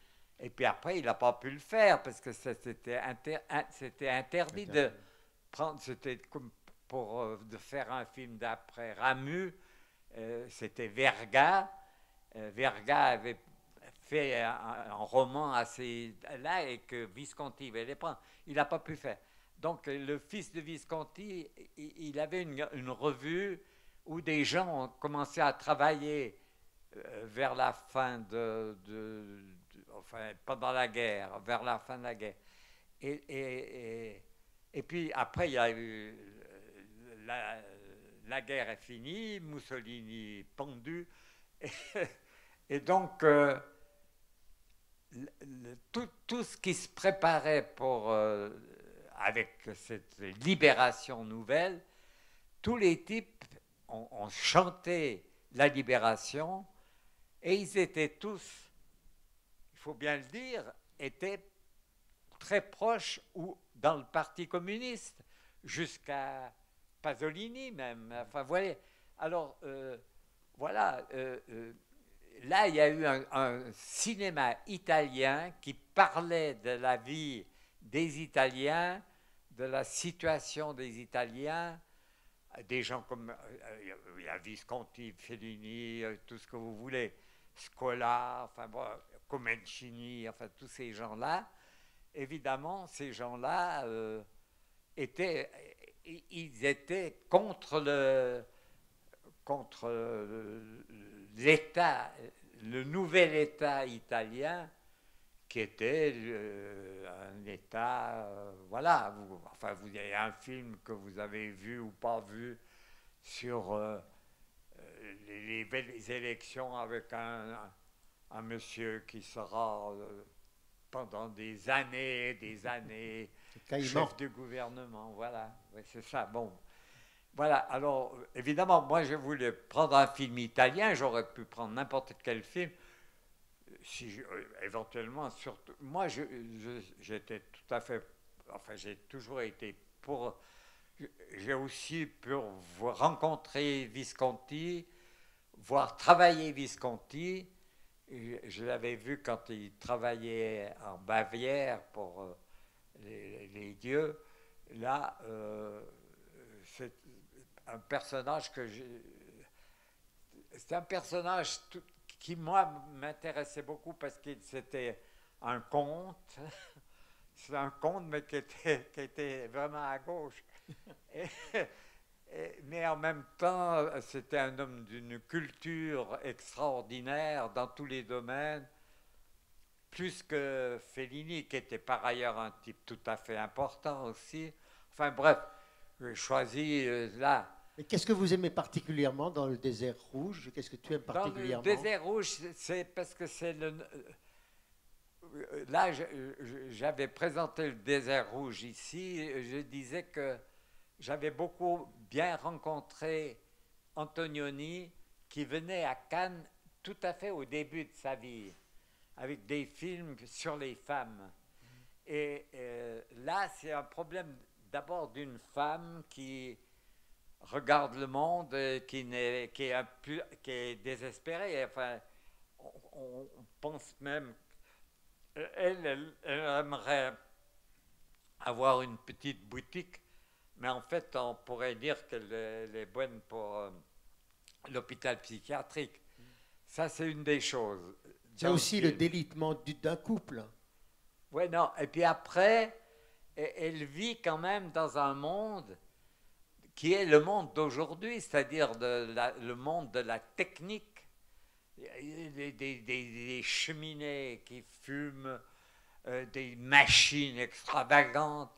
et puis après, il n'a pas pu le faire, parce que c'était interdit de prendre... C'était comme de faire un film d'après Ramu, c'était Verga. Verga avait fait un roman assez là et que Visconti va les prendre. Il n'a pas pu faire. Donc le fils de Visconti, il avait une revue où des gens ont commencé à travailler vers la fin enfin pendant la guerre, vers la fin de la guerre. Et, et, et puis après, il y a eu la, la guerre est finie, Mussolini pendu, et, et donc tout ce qui se préparait pour avec cette libération nouvelle, tous les types ont chanté la libération et ils étaient tous, il faut bien le dire, étaient très proches ou dans le Parti communiste, jusqu'à Pasolini même. Enfin, voilà. Alors, voilà. Là, il y a eu un cinéma italien qui parlait de la vie des Italiens, de la situation des Italiens, des gens comme il y a Visconti, Fellini, tout ce que vous voulez, Scola, enfin bon, Comencini, enfin tous ces gens-là. Évidemment, ces gens-là ils étaient contre l'État, le nouvel État italien, qui était un État, voilà. Enfin, vous avez un film que vous avez vu ou pas vu sur les élections avec un monsieur qui sera pendant des années, chef de gouvernement. Voilà, ouais, c'est ça. Bon, voilà. Alors, évidemment, moi, je voulais prendre un film italien. J'aurais pu prendre n'importe quel film. Si éventuellement, surtout, moi, j'étais tout à fait. Enfin, j'ai toujours été pour. J'ai aussi pu rencontrer Visconti, voir travailler Visconti. Je l'avais vu quand il travaillait en Bavière pour les dieux. Là, c'est un personnage c'est un personnage qui, moi, m'intéressait beaucoup parce que c'était un conte. C'est un conte, mais qui était vraiment à gauche. Et, mais en même temps, c'était un homme d'une culture extraordinaire dans tous les domaines, plus que Fellini, qui était par ailleurs un type tout à fait important aussi. Enfin bref, j'ai choisi là. Et qu'est-ce que vous aimez particulièrement dans le désert rouge? Qu'est-ce que tu aimes particulièrement? Dans le désert rouge, c'est parce que c'est le... Là, j'avais présenté le désert rouge ici, je disais que j'avais beaucoup bien rencontré Antonioni qui venait à Cannes tout à fait au début de sa vie, avec des films sur les femmes. Et là, c'est un problème d'abord d'une femme qui regarde le monde, qui est désespérée. Enfin, on pense même, elle aimerait avoir une petite boutique, mais en fait, on pourrait dire qu'elle est bonne pour l'hôpital psychiatrique. Ça, c'est une des choses. C'est aussi le délitement d'un couple. Oui, non. Et puis après, elle vit quand même dans un monde qui est le monde d'aujourd'hui, c'est-à-dire le monde de la technique. Des cheminées qui fument, des machines extravagantes,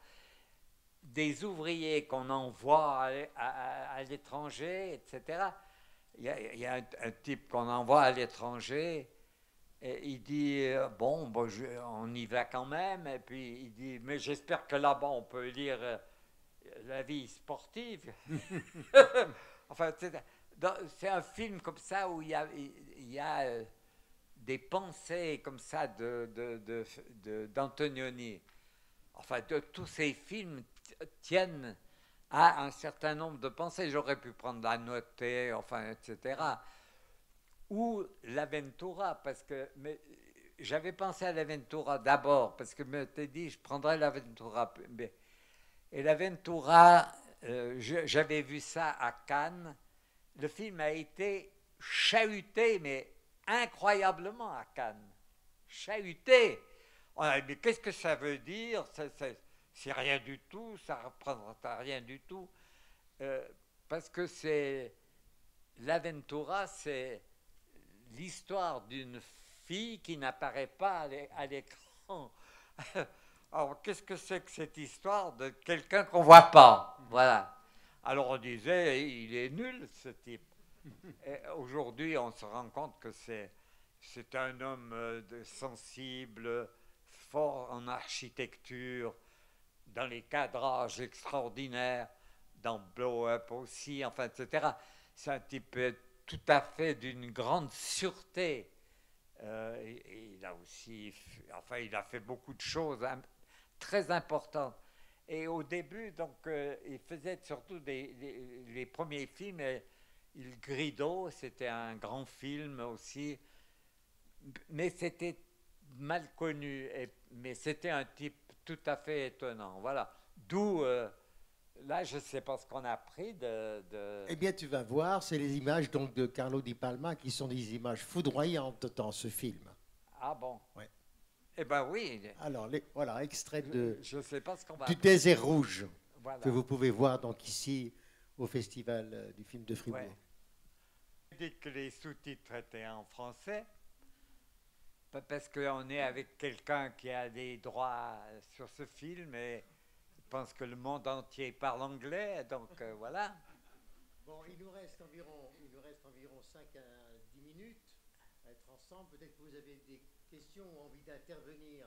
des ouvriers qu'on envoie à l'étranger, etc. Il y a un type qu'on envoie à l'étranger, et il dit bon, on y va quand même, et puis il dit mais j'espère que là-bas on peut lire la vie sportive. Enfin, c'est un film comme ça où il y a des pensées comme ça d'Antonioni. Enfin, tous ces films tiennent à un certain nombre de pensées. J'aurais pu prendre la notée, enfin, etc. Ou l'Aventura, parce que j'avais pensé à l'Aventura d'abord, parce que je m'étais dit, je prendrais l'Aventura. Et l'Aventura, j'avais vu ça à Cannes. Le film a été chahuté, mais incroyablement à Cannes. chahuté. On a dit, mais qu'est-ce que ça veut dire? C'est rien du tout, ça ne représente rien du tout. Parce que c'est l'Aventura, c'est l'histoire d'une fille qui n'apparaît pas à l'écran. Alors, qu'est-ce que c'est que cette histoire de quelqu'un qu'on ne voit pas? Voilà. Alors, on disait, il est nul, ce type. Aujourd'hui, on se rend compte que c'est un homme sensible, fort en architecture, dans les cadrages extraordinaires, dans Blow Up aussi, enfin, etc. C'est un type tout à fait d'une grande sûreté. Et il a aussi, enfin, il a fait beaucoup de choses très importantes. Et au début, donc, il faisait surtout les premiers films. Il Grido, c'était un grand film aussi, mais c'était mal connu. Mais c'était un type tout à fait étonnant. Voilà. D'où, là, je ne sais pas ce qu'on a pris de... Eh bien, tu vas voir, c'est les images donc de Carlo Di Palma qui sont des images foudroyantes dans ce film. Ah bon? Ouais. Eh ben oui. Alors, voilà, extrait de Je ne sais pas ce qu'on va... Du désert rouge, voilà. que vous pouvez voir donc ici au Festival du film de Fribourg. Ouais. Dit que les sous-titres étaient en français, parce qu'on est avec quelqu'un qui a des droits sur ce film et je pense que le monde entier parle anglais, donc voilà. Bon, il nous reste environ 5 à 10 minutes à être ensemble. Peut-être que vous avez des questions ou envie d'intervenir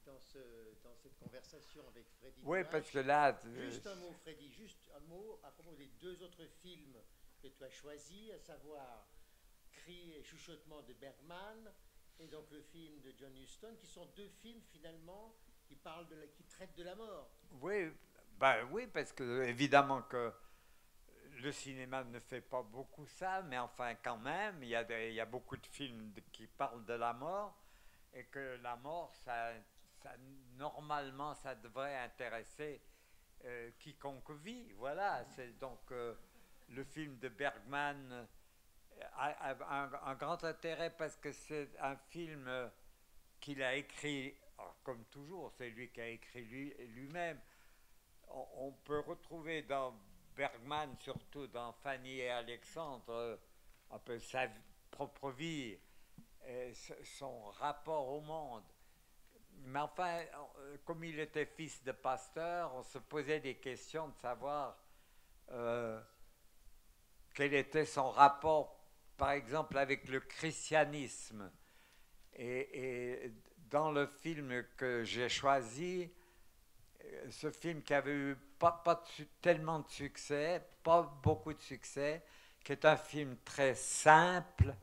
dans cette conversation avec Freddy. Oui, Dommage. parce que là... Juste un mot, Freddy, juste un mot à propos des deux autres films que tu as choisis, à savoir Cris et chuchotements de Bergman et donc le film de John Huston, qui sont deux films finalement qui traitent de la mort. Oui, ben oui, parce que évidemment que le cinéma ne fait pas beaucoup ça, mais enfin quand même, il y a beaucoup de films qui parlent de la mort et que la mort, normalement, ça devrait intéresser quiconque vit. Voilà, c'est donc le film de Bergman a un grand intérêt parce que c'est un film qu'il a écrit, comme toujours, c'est lui qui a écrit lui-même. On peut retrouver dans Bergman, surtout dans Fanny et Alexandre, un peu sa propre vie, et son rapport au monde. Mais enfin, comme il était fils de pasteur, on se posait des questions de savoir quel était son rapport, par exemple, avec le christianisme. Et dans le film que j'ai choisi, ce film qui avait eu pas tellement de succès, pas beaucoup de succès, qui est un film très simple,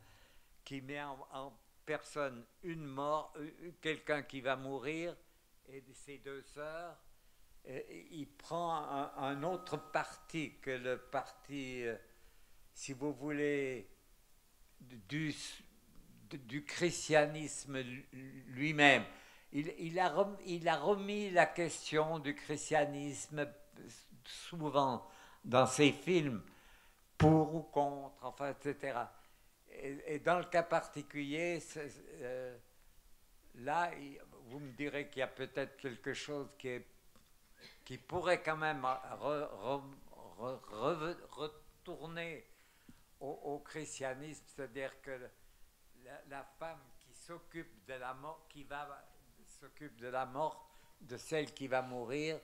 qui met en personne une mort, quelqu'un qui va mourir, et ses deux sœurs. Il prend un autre parti que le parti, si vous voulez, du christianisme lui-même. Il a remis la question du christianisme souvent dans ses films, pour ou contre, enfin, etc. Et dans le cas particulier, là, vous me direz qu'il y a peut-être quelque chose qui pourrait quand même retourner au christianisme, c'est-à-dire que la femme qui s'occupe de la mort, s'occupe de la mort de celle qui va mourir,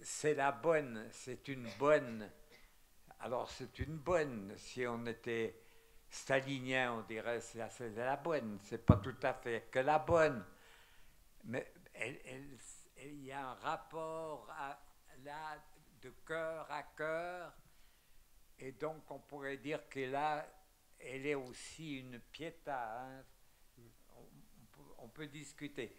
c'est la bonne, c'est une bonne. Alors c'est une bonne, si on était stalinien, on dirait c'est la bonne, c'est pas tout à fait que la bonne, mais il y a un rapport là de cœur à cœur, et donc on pourrait dire que là, elle est aussi une pietà, hein. On peut discuter.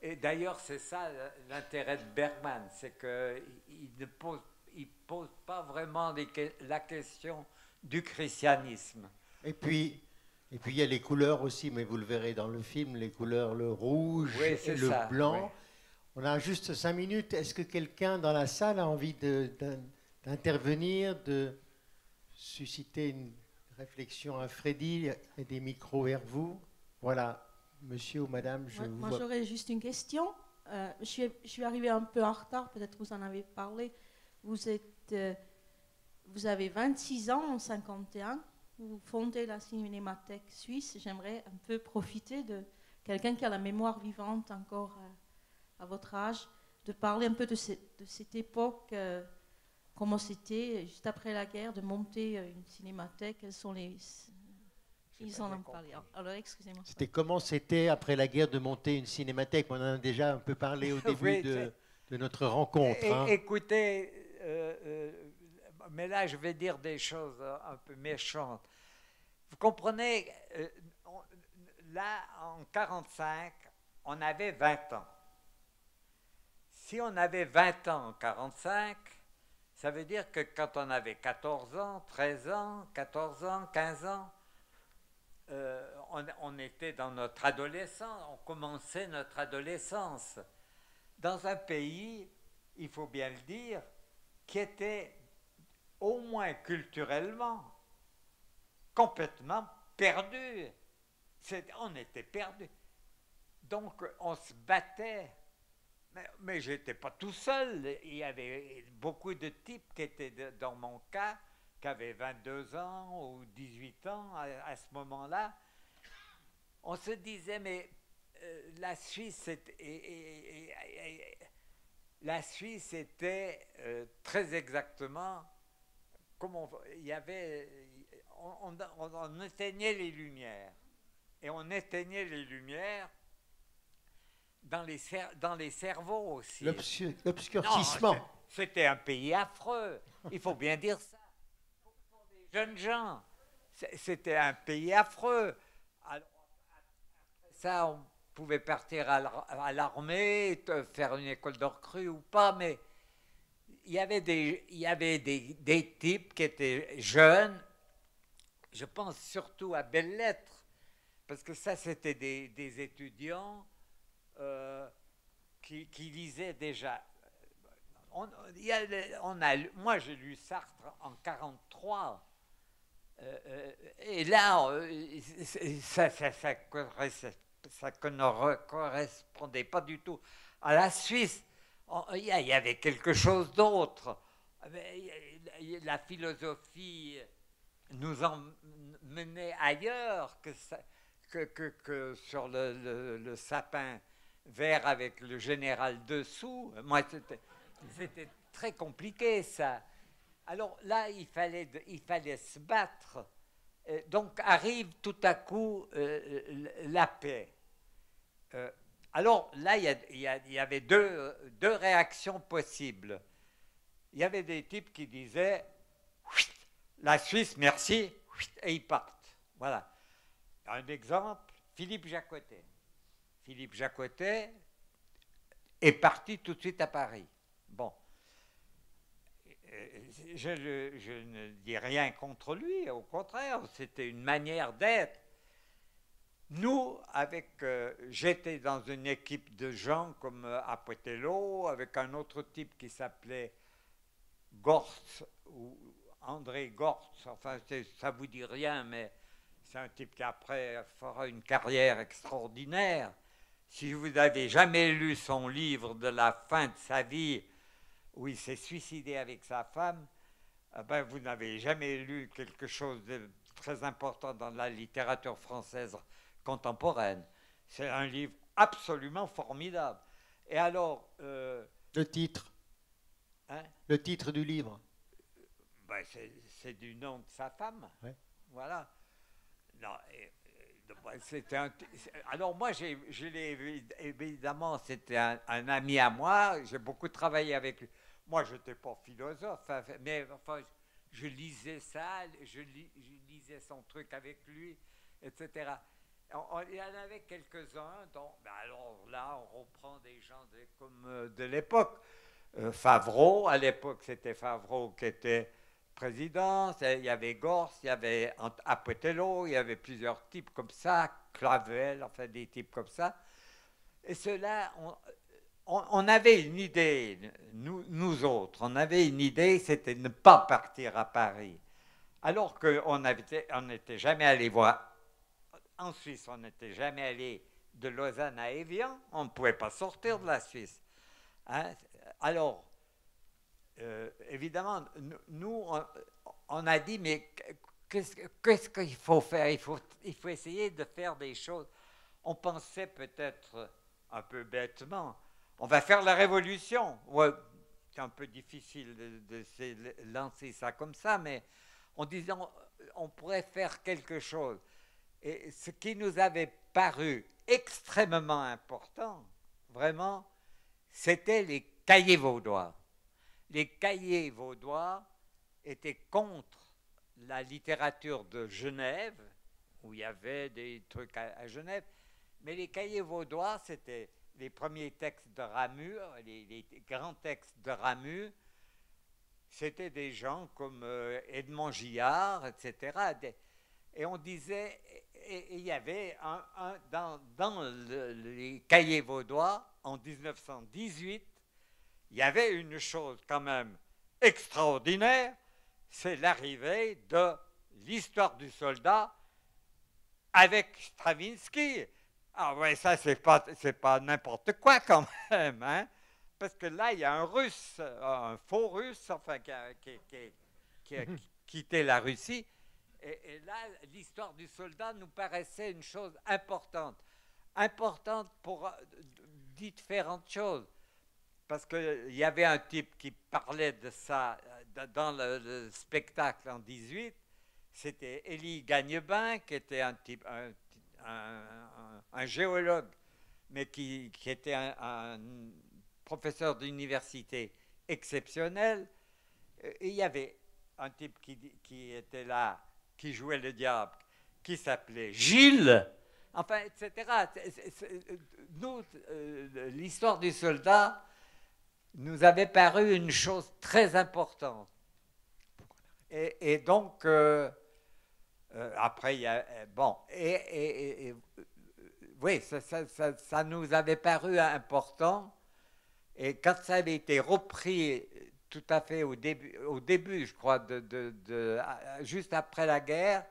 Et d'ailleurs, c'est ça l'intérêt de Bergman, c'est qu'il ne pose pas vraiment la question du christianisme. Et puis il y a les couleurs aussi, mais vous le verrez dans le film, les couleurs, le rouge et le blanc. Oui. On a juste 5 minutes. Est-ce que quelqu'un dans la salle a envie d'intervenir, de susciter une réflexion à Freddy et des micros vers vous? Voilà, monsieur ou madame, je vous Moi, vois. j'aurais juste une question. Je suis arrivée un peu en retard, peut-être vous en avez parlé. Vous avez 26 ans en 51. Vous fondez la Cinémathèque suisse. J'aimerais un peu profiter de quelqu'un qui a la mémoire vivante encore à votre âge, de parler un peu de cette époque, comment c'était juste après la guerre de monter une cinémathèque. Quels sont les... Ils en ont parlé. Alors, excusez-moi. C'était comment c'était après la guerre de monter une cinémathèque? On en a déjà un peu parlé au début Oui, de notre rencontre. Hein. Écoutez, mais là je vais dire des choses un peu méchantes. Vous comprenez, là en 1945, on avait 20 ans. Si on avait 20 ans en 1945, ça veut dire que quand on avait 14 ans, 13 ans, 14 ans, 15 ans, on était dans notre adolescence, on commençait notre adolescence. Dans un pays, il faut bien le dire, qui était au moins culturellement complètement perdu. On était perdu. Donc, on se battait. Mais je n'étais pas tout seul. Il y avait beaucoup de types qui étaient, dans mon cas, qui avaient 22 ans ou 18 ans à ce moment-là. On se disait, mais la Suisse était très exactement comme il y avait, on éteignait les lumières. Et on éteignait les lumières dans les cerveaux aussi. L'obscurcissement. C'était un pays affreux, il faut bien dire ça. Pour les jeunes gens, c'était un pays affreux. Alors, après ça, on pouvait partir à l'armée, faire une école de recrue ou pas, mais il y avait des types qui étaient jeunes, je pense surtout à Belles Lettres, parce que ça, c'était des étudiants qui lisaient déjà. Moi, j'ai lu Sartre en 1943, et là, ça ne correspondait pas du tout à la Suisse. Il y avait quelque chose d'autre. La philosophie nous emmenait ailleurs que sur le sapin vert avec le général dessous. Moi, c'était très compliqué, ça. Alors là, il fallait se battre. Donc arrive tout à coup la paix. Alors là, il y avait deux réactions possibles. Il y avait des types qui disaient « La Suisse, merci », et ils partent. Voilà. Un exemple, Philippe Jacotet. Philippe Jacotet est parti tout de suite à Paris. Bon. Je ne dis rien contre lui, au contraire, c'était une manière d'être. Nous, j'étais dans une équipe de gens comme Apotello, avec un autre type qui s'appelait Gortz, ou André Gortz, enfin ça vous dit rien, mais c'est un type qui après fera une carrière extraordinaire. Si vous n'avez jamais lu son livre de la fin de sa vie, où il s'est suicidé avec sa femme, ben vous n'avez jamais lu quelque chose de très important dans la littérature française contemporaine. C'est un livre absolument formidable. Et alors... le titre. Hein? Le titre du livre. Ben c'est du nom de sa femme. Ouais. Voilà. Non, alors moi, je l'ai évidemment, c'était un ami à moi. J'ai beaucoup travaillé avec lui. Moi, je n'étais pas philosophe, mais enfin, je lisais ça, je lisais son truc avec lui, etc. Il y en avait quelques-uns, alors là, on reprend des gens comme de l'époque. Favreau, à l'époque, c'était Favreau qui était président, il y avait Gorce, il y avait Apotello, il y avait plusieurs types comme ça, Clavel, enfin des types comme ça. Et ceux-là, on avait une idée, nous autres, on avait une idée, c'était de ne pas partir à Paris. Alors qu'on n'était jamais allé voir en Suisse, on n'était jamais allé de Lausanne à Évian, on ne pouvait pas sortir de la Suisse. Hein? Alors, évidemment, nous, on a dit, mais qu'est-ce qu'il faut faire? Il faut essayer de faire des choses. On pensait peut-être un peu bêtement, on va faire la révolution. Ouais, c'est un peu difficile de se lancer ça comme ça, mais on disait, on pourrait faire quelque chose. Et ce qui nous avait paru extrêmement important, vraiment, c'était les cahiers vaudois. Les cahiers vaudois étaient contre la littérature de Genève, où il y avait des trucs à Genève, mais les cahiers vaudois, c'était les premiers textes de Ramur, les grands textes de Ramur, c'était des gens comme Edmond Gillard, etc. Et on disait, et il y avait dans les cahiers vaudois, en 1918, il y avait une chose quand même extraordinaire, c'est l'arrivée de l'histoire du soldat avec Stravinsky. Ah ouais, ça c'est pas n'importe quoi quand même, hein? Parce que là il y a un Russe, un faux Russe, enfin qui a quitté la Russie, et là l'histoire du soldat nous paraissait une chose importante pour différentes choses. Parce qu'il y avait un type qui parlait de ça dans le spectacle en 18, c'était Élie Gagnebin, qui était un type, un géologue, mais qui était un professeur d'université exceptionnel. Et il y avait un type qui était là, qui jouait le diable, qui s'appelait Gilles, enfin, etc. Nous, l'histoire du soldat nous avait paru une chose très importante. Et donc, après, il y a... Bon, oui, ça nous avait paru important. Et quand ça avait été repris tout à fait au début je crois, juste après la guerre,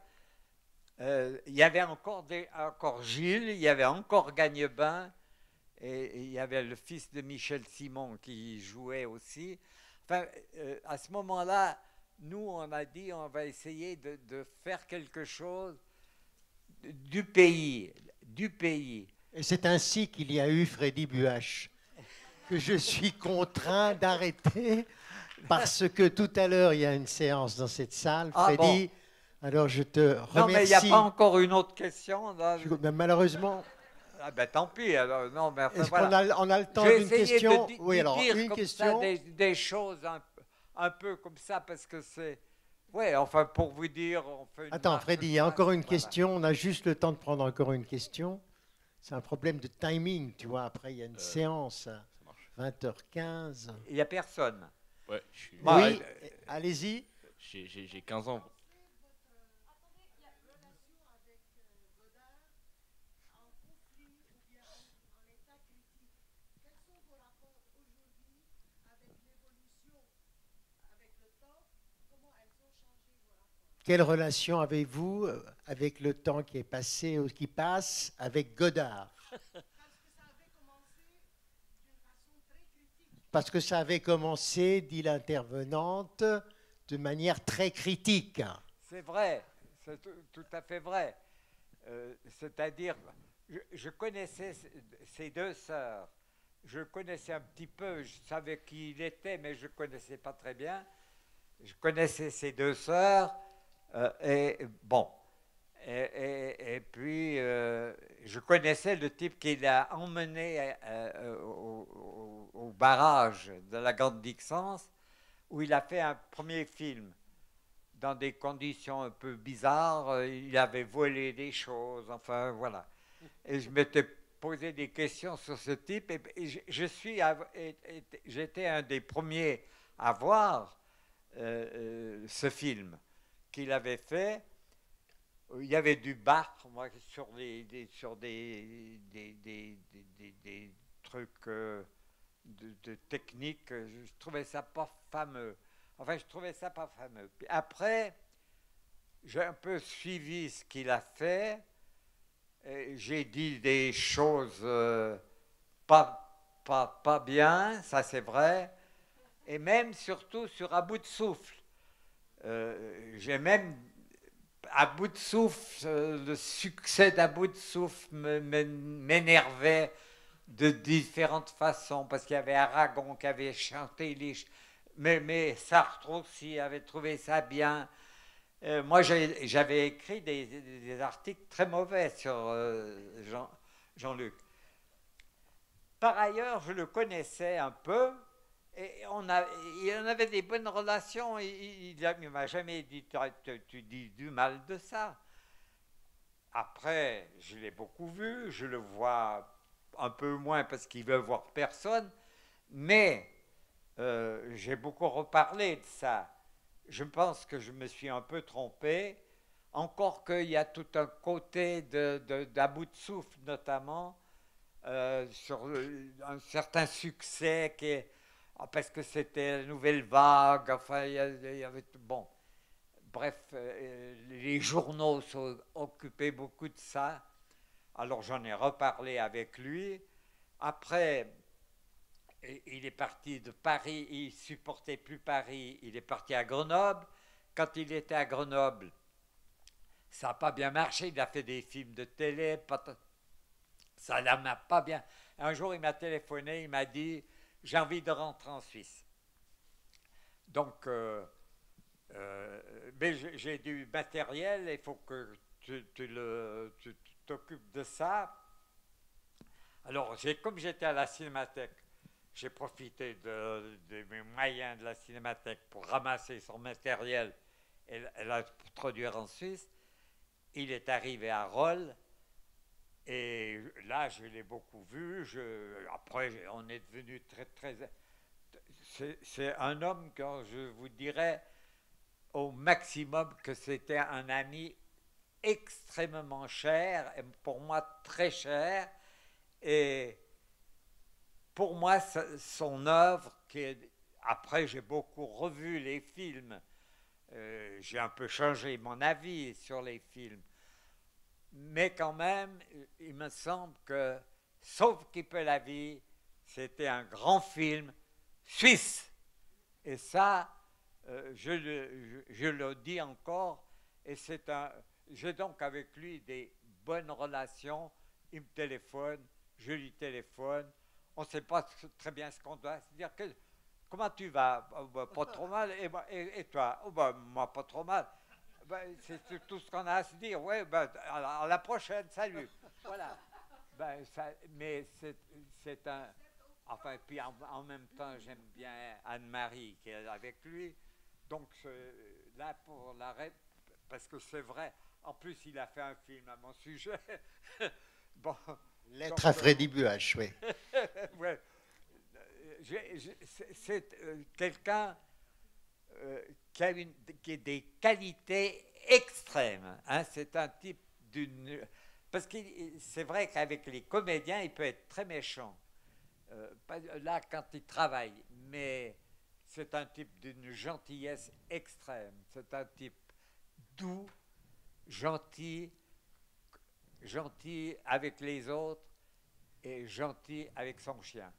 il y avait encore Gilles, il y avait encore Gagnebin, et il y avait le fils de Michel Simon qui jouait aussi. Enfin, à ce moment-là, nous, on a dit, on va essayer de faire quelque chose du pays. Et c'est ainsi qu'il y a eu Freddy Buach, que je suis contraint d'arrêter, parce que tout à l'heure, il y a une séance dans cette salle. Freddy, bon. Alors je te remercie. Non, mais il n'y a pas encore une autre question. Malheureusement... Ah ben tant pis. Alors, non, mais enfin, est-ce qu'on a le temps d'une question? Oui, alors une question. Des choses un peu comme ça, parce que c'est... Oui, enfin, pour vous dire... On fait une Attends, Freddy, il y a encore une question. On a juste le temps de prendre encore une question. C'est un problème de timing, tu vois. Après, il y a une séance à 20h15. Il n'y a personne. Ouais, oui, allez-y. J'ai 15 ans. Quelle relation avez-vous avec le temps qui est passé ou qui passe avec Godard? Parce que ça avait commencé, dit l'intervenante, de manière très critique. C'est vrai, c'est tout à fait vrai. C'est-à-dire, je connaissais ces deux sœurs. Je connaissais un petit peu, je savais qui il était, mais je ne connaissais pas très bien. Je connaissais ces deux sœurs. Et bon, et puis je connaissais le type qui l'a emmené au barrage de la Grande Dixence, où il a fait un premier film dans des conditions un peu bizarres. Il avait volé des choses, enfin voilà. Et je m'étais posé des questions sur ce type, et j'étais un des premiers à voir ce film qu'il avait fait. Il y avait du Bach, moi, sur des trucs de technique. Je trouvais ça pas fameux. Enfin, je trouvais ça pas fameux. Puis après, j'ai un peu suivi ce qu'il a fait, j'ai dit des choses pas bien, ça c'est vrai, et même surtout sur À bout de souffle. J'ai même À bout de souffle, le succès d'À bout de souffle m'énervait de différentes façons, parce qu'il y avait Aragon qui avait chanté mais Sartre aussi avait trouvé ça bien. Moi, j'avais écrit des articles très mauvais sur Jean-Luc. Par ailleurs, je le connaissais un peu, et il en avait des bonnes relations. Il ne m'a jamais dit tu dis du mal de ça. Après, je l'ai beaucoup vu, je le vois un peu moins parce qu'il veut voir personne, mais j'ai beaucoup reparlé de ça. Je pense que je me suis un peu trompé, encore qu'il y a tout un côté d'À bout de souffle, notamment, sur un certain succès parce que c'était la nouvelle vague, enfin, il y avait... Bon, bref, les journaux s'occupaient beaucoup de ça. Alors j'en ai reparlé avec lui. Après, il est parti de Paris, il ne supportait plus Paris, il est parti à Grenoble. Quand il était à Grenoble, ça n'a pas bien marché, il a fait des films de télé, ça n'a pas bien. Un jour, il m'a téléphoné, il m'a dit « J'ai envie de rentrer en Suisse ». Donc, mais j'ai du matériel, il faut que tu t'occupes de ça. Alors, comme j'étais à la Cinémathèque, j'ai profité de mes moyens de la Cinémathèque pour ramasser son matériel et la produire en Suisse. Il est arrivé à Rolle et là, je l'ai beaucoup vu. Après, on est devenu très... C'est un homme que je vous dirais au maximum que c'était un ami extrêmement cher, et pour moi très cher, et pour moi son œuvre, après j'ai beaucoup revu les films, j'ai un peu changé mon avis sur les films, mais quand même il me semble que Sauf qui peut la vie, c'était un grand film suisse, et ça je le dis encore, et j'ai donc avec lui des bonnes relations. Il me téléphone, je lui téléphone, on ne sait pas très bien ce qu'on doit se dire. Comment tu vas? Pas trop mal. Et toi? Moi, pas trop mal. C'est tout ce qu'on a à se dire. Ouais, à la prochaine, salut. Voilà. Mais c'est un... Enfin, puis en même temps, j'aime bien Anne-Marie qui est avec lui. Donc là, parce que c'est vrai, en plus il a fait un film à mon sujet. Bon, Lettre à Freddy Buach, oui. Ouais. C'est quelqu'un qui a des qualités extrêmes. Hein. C'est un type d'une... Parce que c'est vrai qu'avec les comédiens, il peut être très méchant. Là, quand il travaille, mais c'est un type d'une gentillesse extrême. C'est un type doux, gentil avec les autres et gentil avec son chien.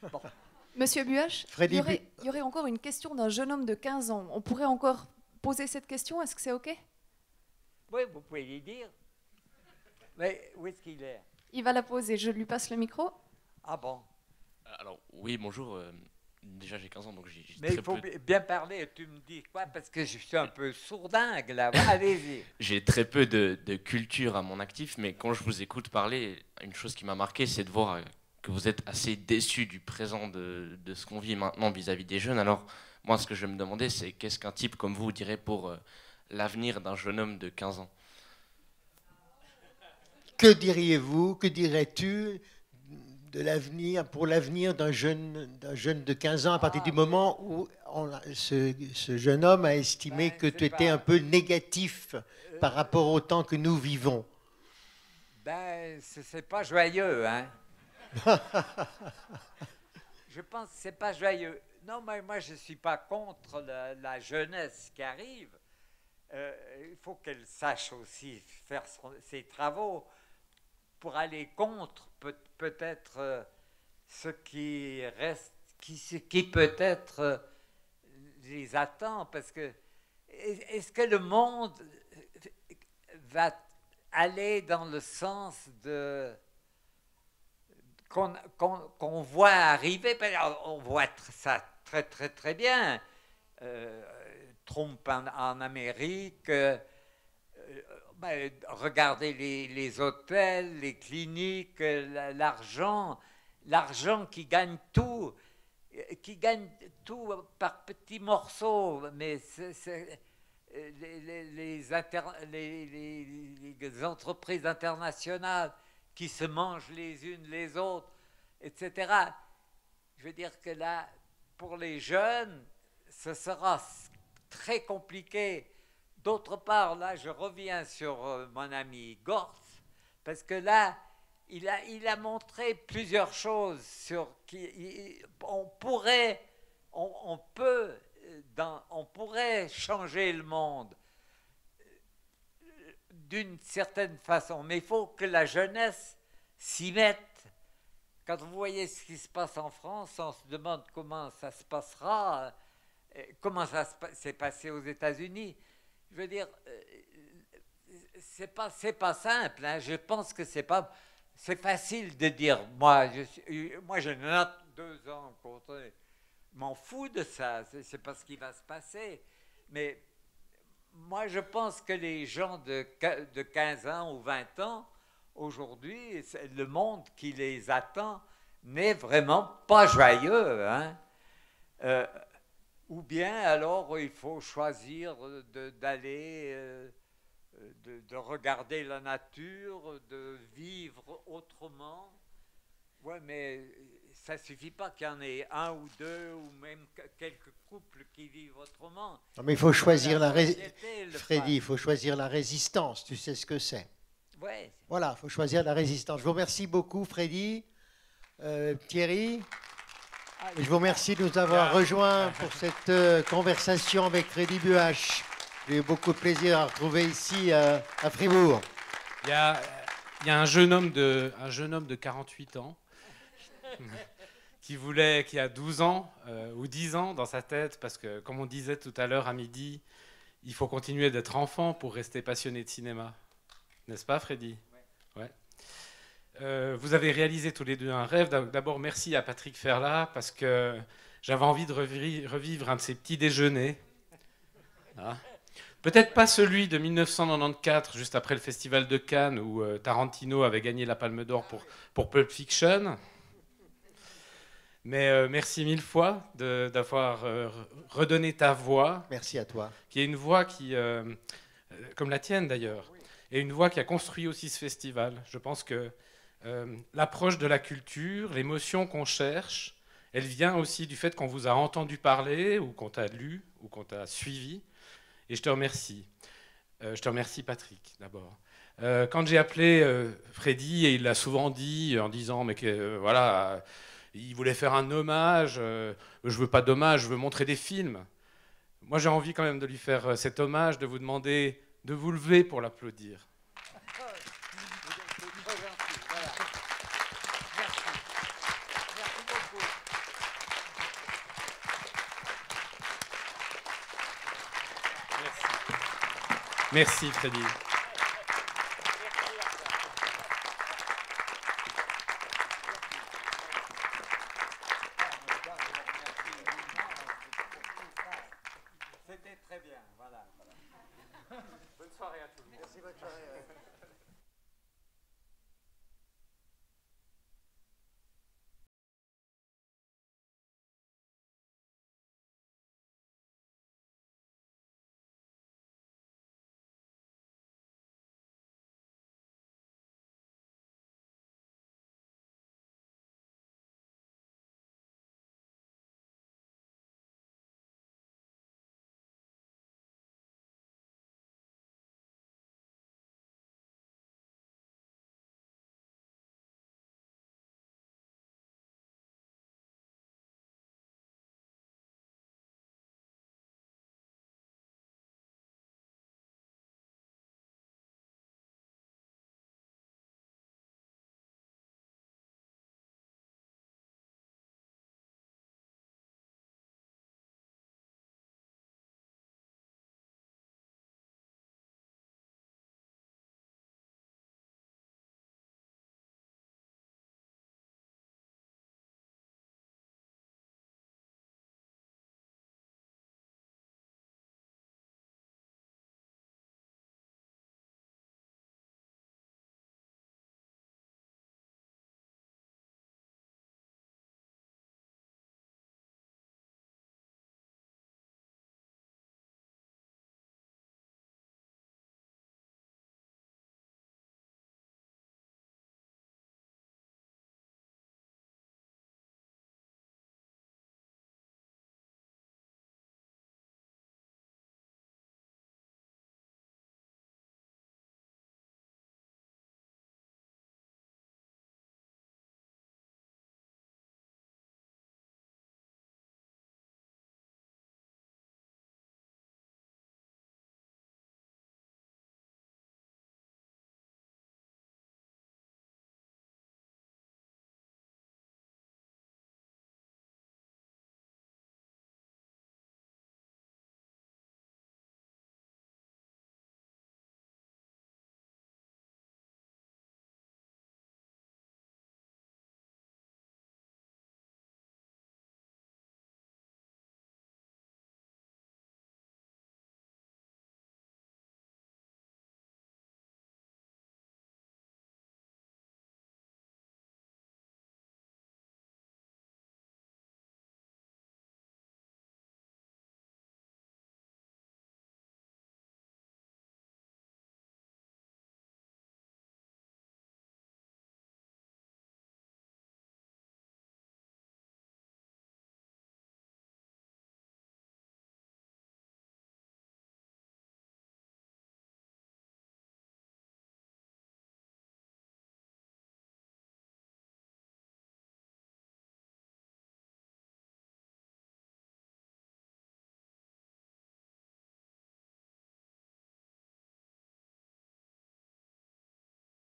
Bon. Monsieur Buach, il y aurait encore une question d'un jeune homme de 15 ans. On pourrait encore poser cette question, est-ce que c'est OK? Oui, vous pouvez lui dire. Mais où est-ce qu'il est? Il va la poser, je lui passe le micro. Ah bon? Alors, oui, bonjour. Déjà, j'ai 15 ans, donc j'ai mais il faut bien parler. Tu me dis quoi? Parce que je suis un peu sourdingue, là. Allez-y. J'ai très peu de culture à mon actif, mais quand je vous écoute parler, une chose qui m'a marqué, c'est de voir que vous êtes assez déçu du présent de ce qu'on vit maintenant vis-à-vis des jeunes. Alors, moi, ce que je vais me demander, c'est qu'est-ce qu'un type comme vous dirait pour l'avenir d'un jeune homme de 15 ans? Que diriez-vous, que dirais-tu de l'avenir, pour l'avenir d'un jeune de 15 ans, à partir du moment où ce jeune homme a estimé que tu étais un peu négatif par rapport au temps que nous vivons? C'est pas joyeux, hein. Je pense que c'est pas joyeux. Non, mais moi, je ne suis pas contre la jeunesse qui arrive. Il faut qu'elle sache aussi faire ses travaux. pour aller contre peut-être ce qui reste, qui peut-être les attend, parce que est-ce que le monde va aller dans le sens qu'on voit arriver? On voit ça très très très bien. Trump en Amérique, regardez les hôtels, les cliniques, l'argent qui gagne tout par petits morceaux, mais les entreprises internationales qui se mangent les unes les autres, etc. Je veux dire que là, pour les jeunes, ce sera très compliqué. D'autre part, là, je reviens sur mon ami Gortz, parce que là, il a montré plusieurs choses sur qui on pourrait changer le monde d'une certaine façon, mais il faut que la jeunesse s'y mette. Quand vous voyez ce qui se passe en France, on se demande comment ça se passera, comment ça s'est passé aux États-Unis. Je veux dire, c'est pas simple. Hein. Je pense que c'est facile de dire, moi je note 2 ans, je m'en fous de ça, c'est pas ce qui va se passer. Mais moi je pense que les gens de 15 ans ou 20 ans, aujourd'hui, le monde qui les attend n'est vraiment pas joyeux. Hein. Ou bien alors il faut choisir d'aller... De regarder la nature, de vivre autrement. Ouais, mais ça ne suffit pas qu'il y en ait 1 ou 2 ou même quelques couples qui vivent autrement. Non, mais il faut choisir Freddy, il faut choisir la résistance, tu sais ce que c'est. Ouais. Voilà, il faut choisir la résistance. Je vous remercie beaucoup, Freddy, Thierry. Je vous remercie de nous avoir rejoints pour cette conversation avec Freddy Buach. J'ai eu beaucoup de plaisir à retrouver ici à Fribourg. Il y a un jeune homme de 48 ans qui a 12 ans ou 10 ans dans sa tête, parce que, comme on disait tout à l'heure à midi, il faut continuer d'être enfant pour rester passionné de cinéma. N'est-ce pas, Freddy ? Ouais. Vous avez réalisé tous les deux un rêve. D'abord, merci à Patrick Ferlat, parce que j'avais envie de revivre un de ses petits déjeuners. Ah. Peut-être pas celui de 1994, juste après le Festival de Cannes, où Tarantino avait gagné la Palme d'Or pour Pulp Fiction. Mais merci 1000 fois d'avoir redonné ta voix. Merci à toi. Qui est une voix qui, comme la tienne d'ailleurs, est une voix qui a construit aussi ce festival. Je pense que l'approche de la culture, l'émotion qu'on cherche, elle vient aussi du fait qu'on vous a entendu parler, ou qu'on t'a lu, ou qu'on t'a suivi. Et je te remercie. Je te remercie, Patrick, d'abord. Quand j'ai appelé Freddy, et il l'a souvent dit, en disant mais que voilà, il voulait faire un hommage. Je veux pas d'hommage, je veux montrer des films. Moi, j'ai envie quand même de lui faire cet hommage, de vous demander de vous lever pour l'applaudir. Merci, Freddy. C'était très bien, voilà. Bonne soirée à tout le monde. Merci, bonne soirée.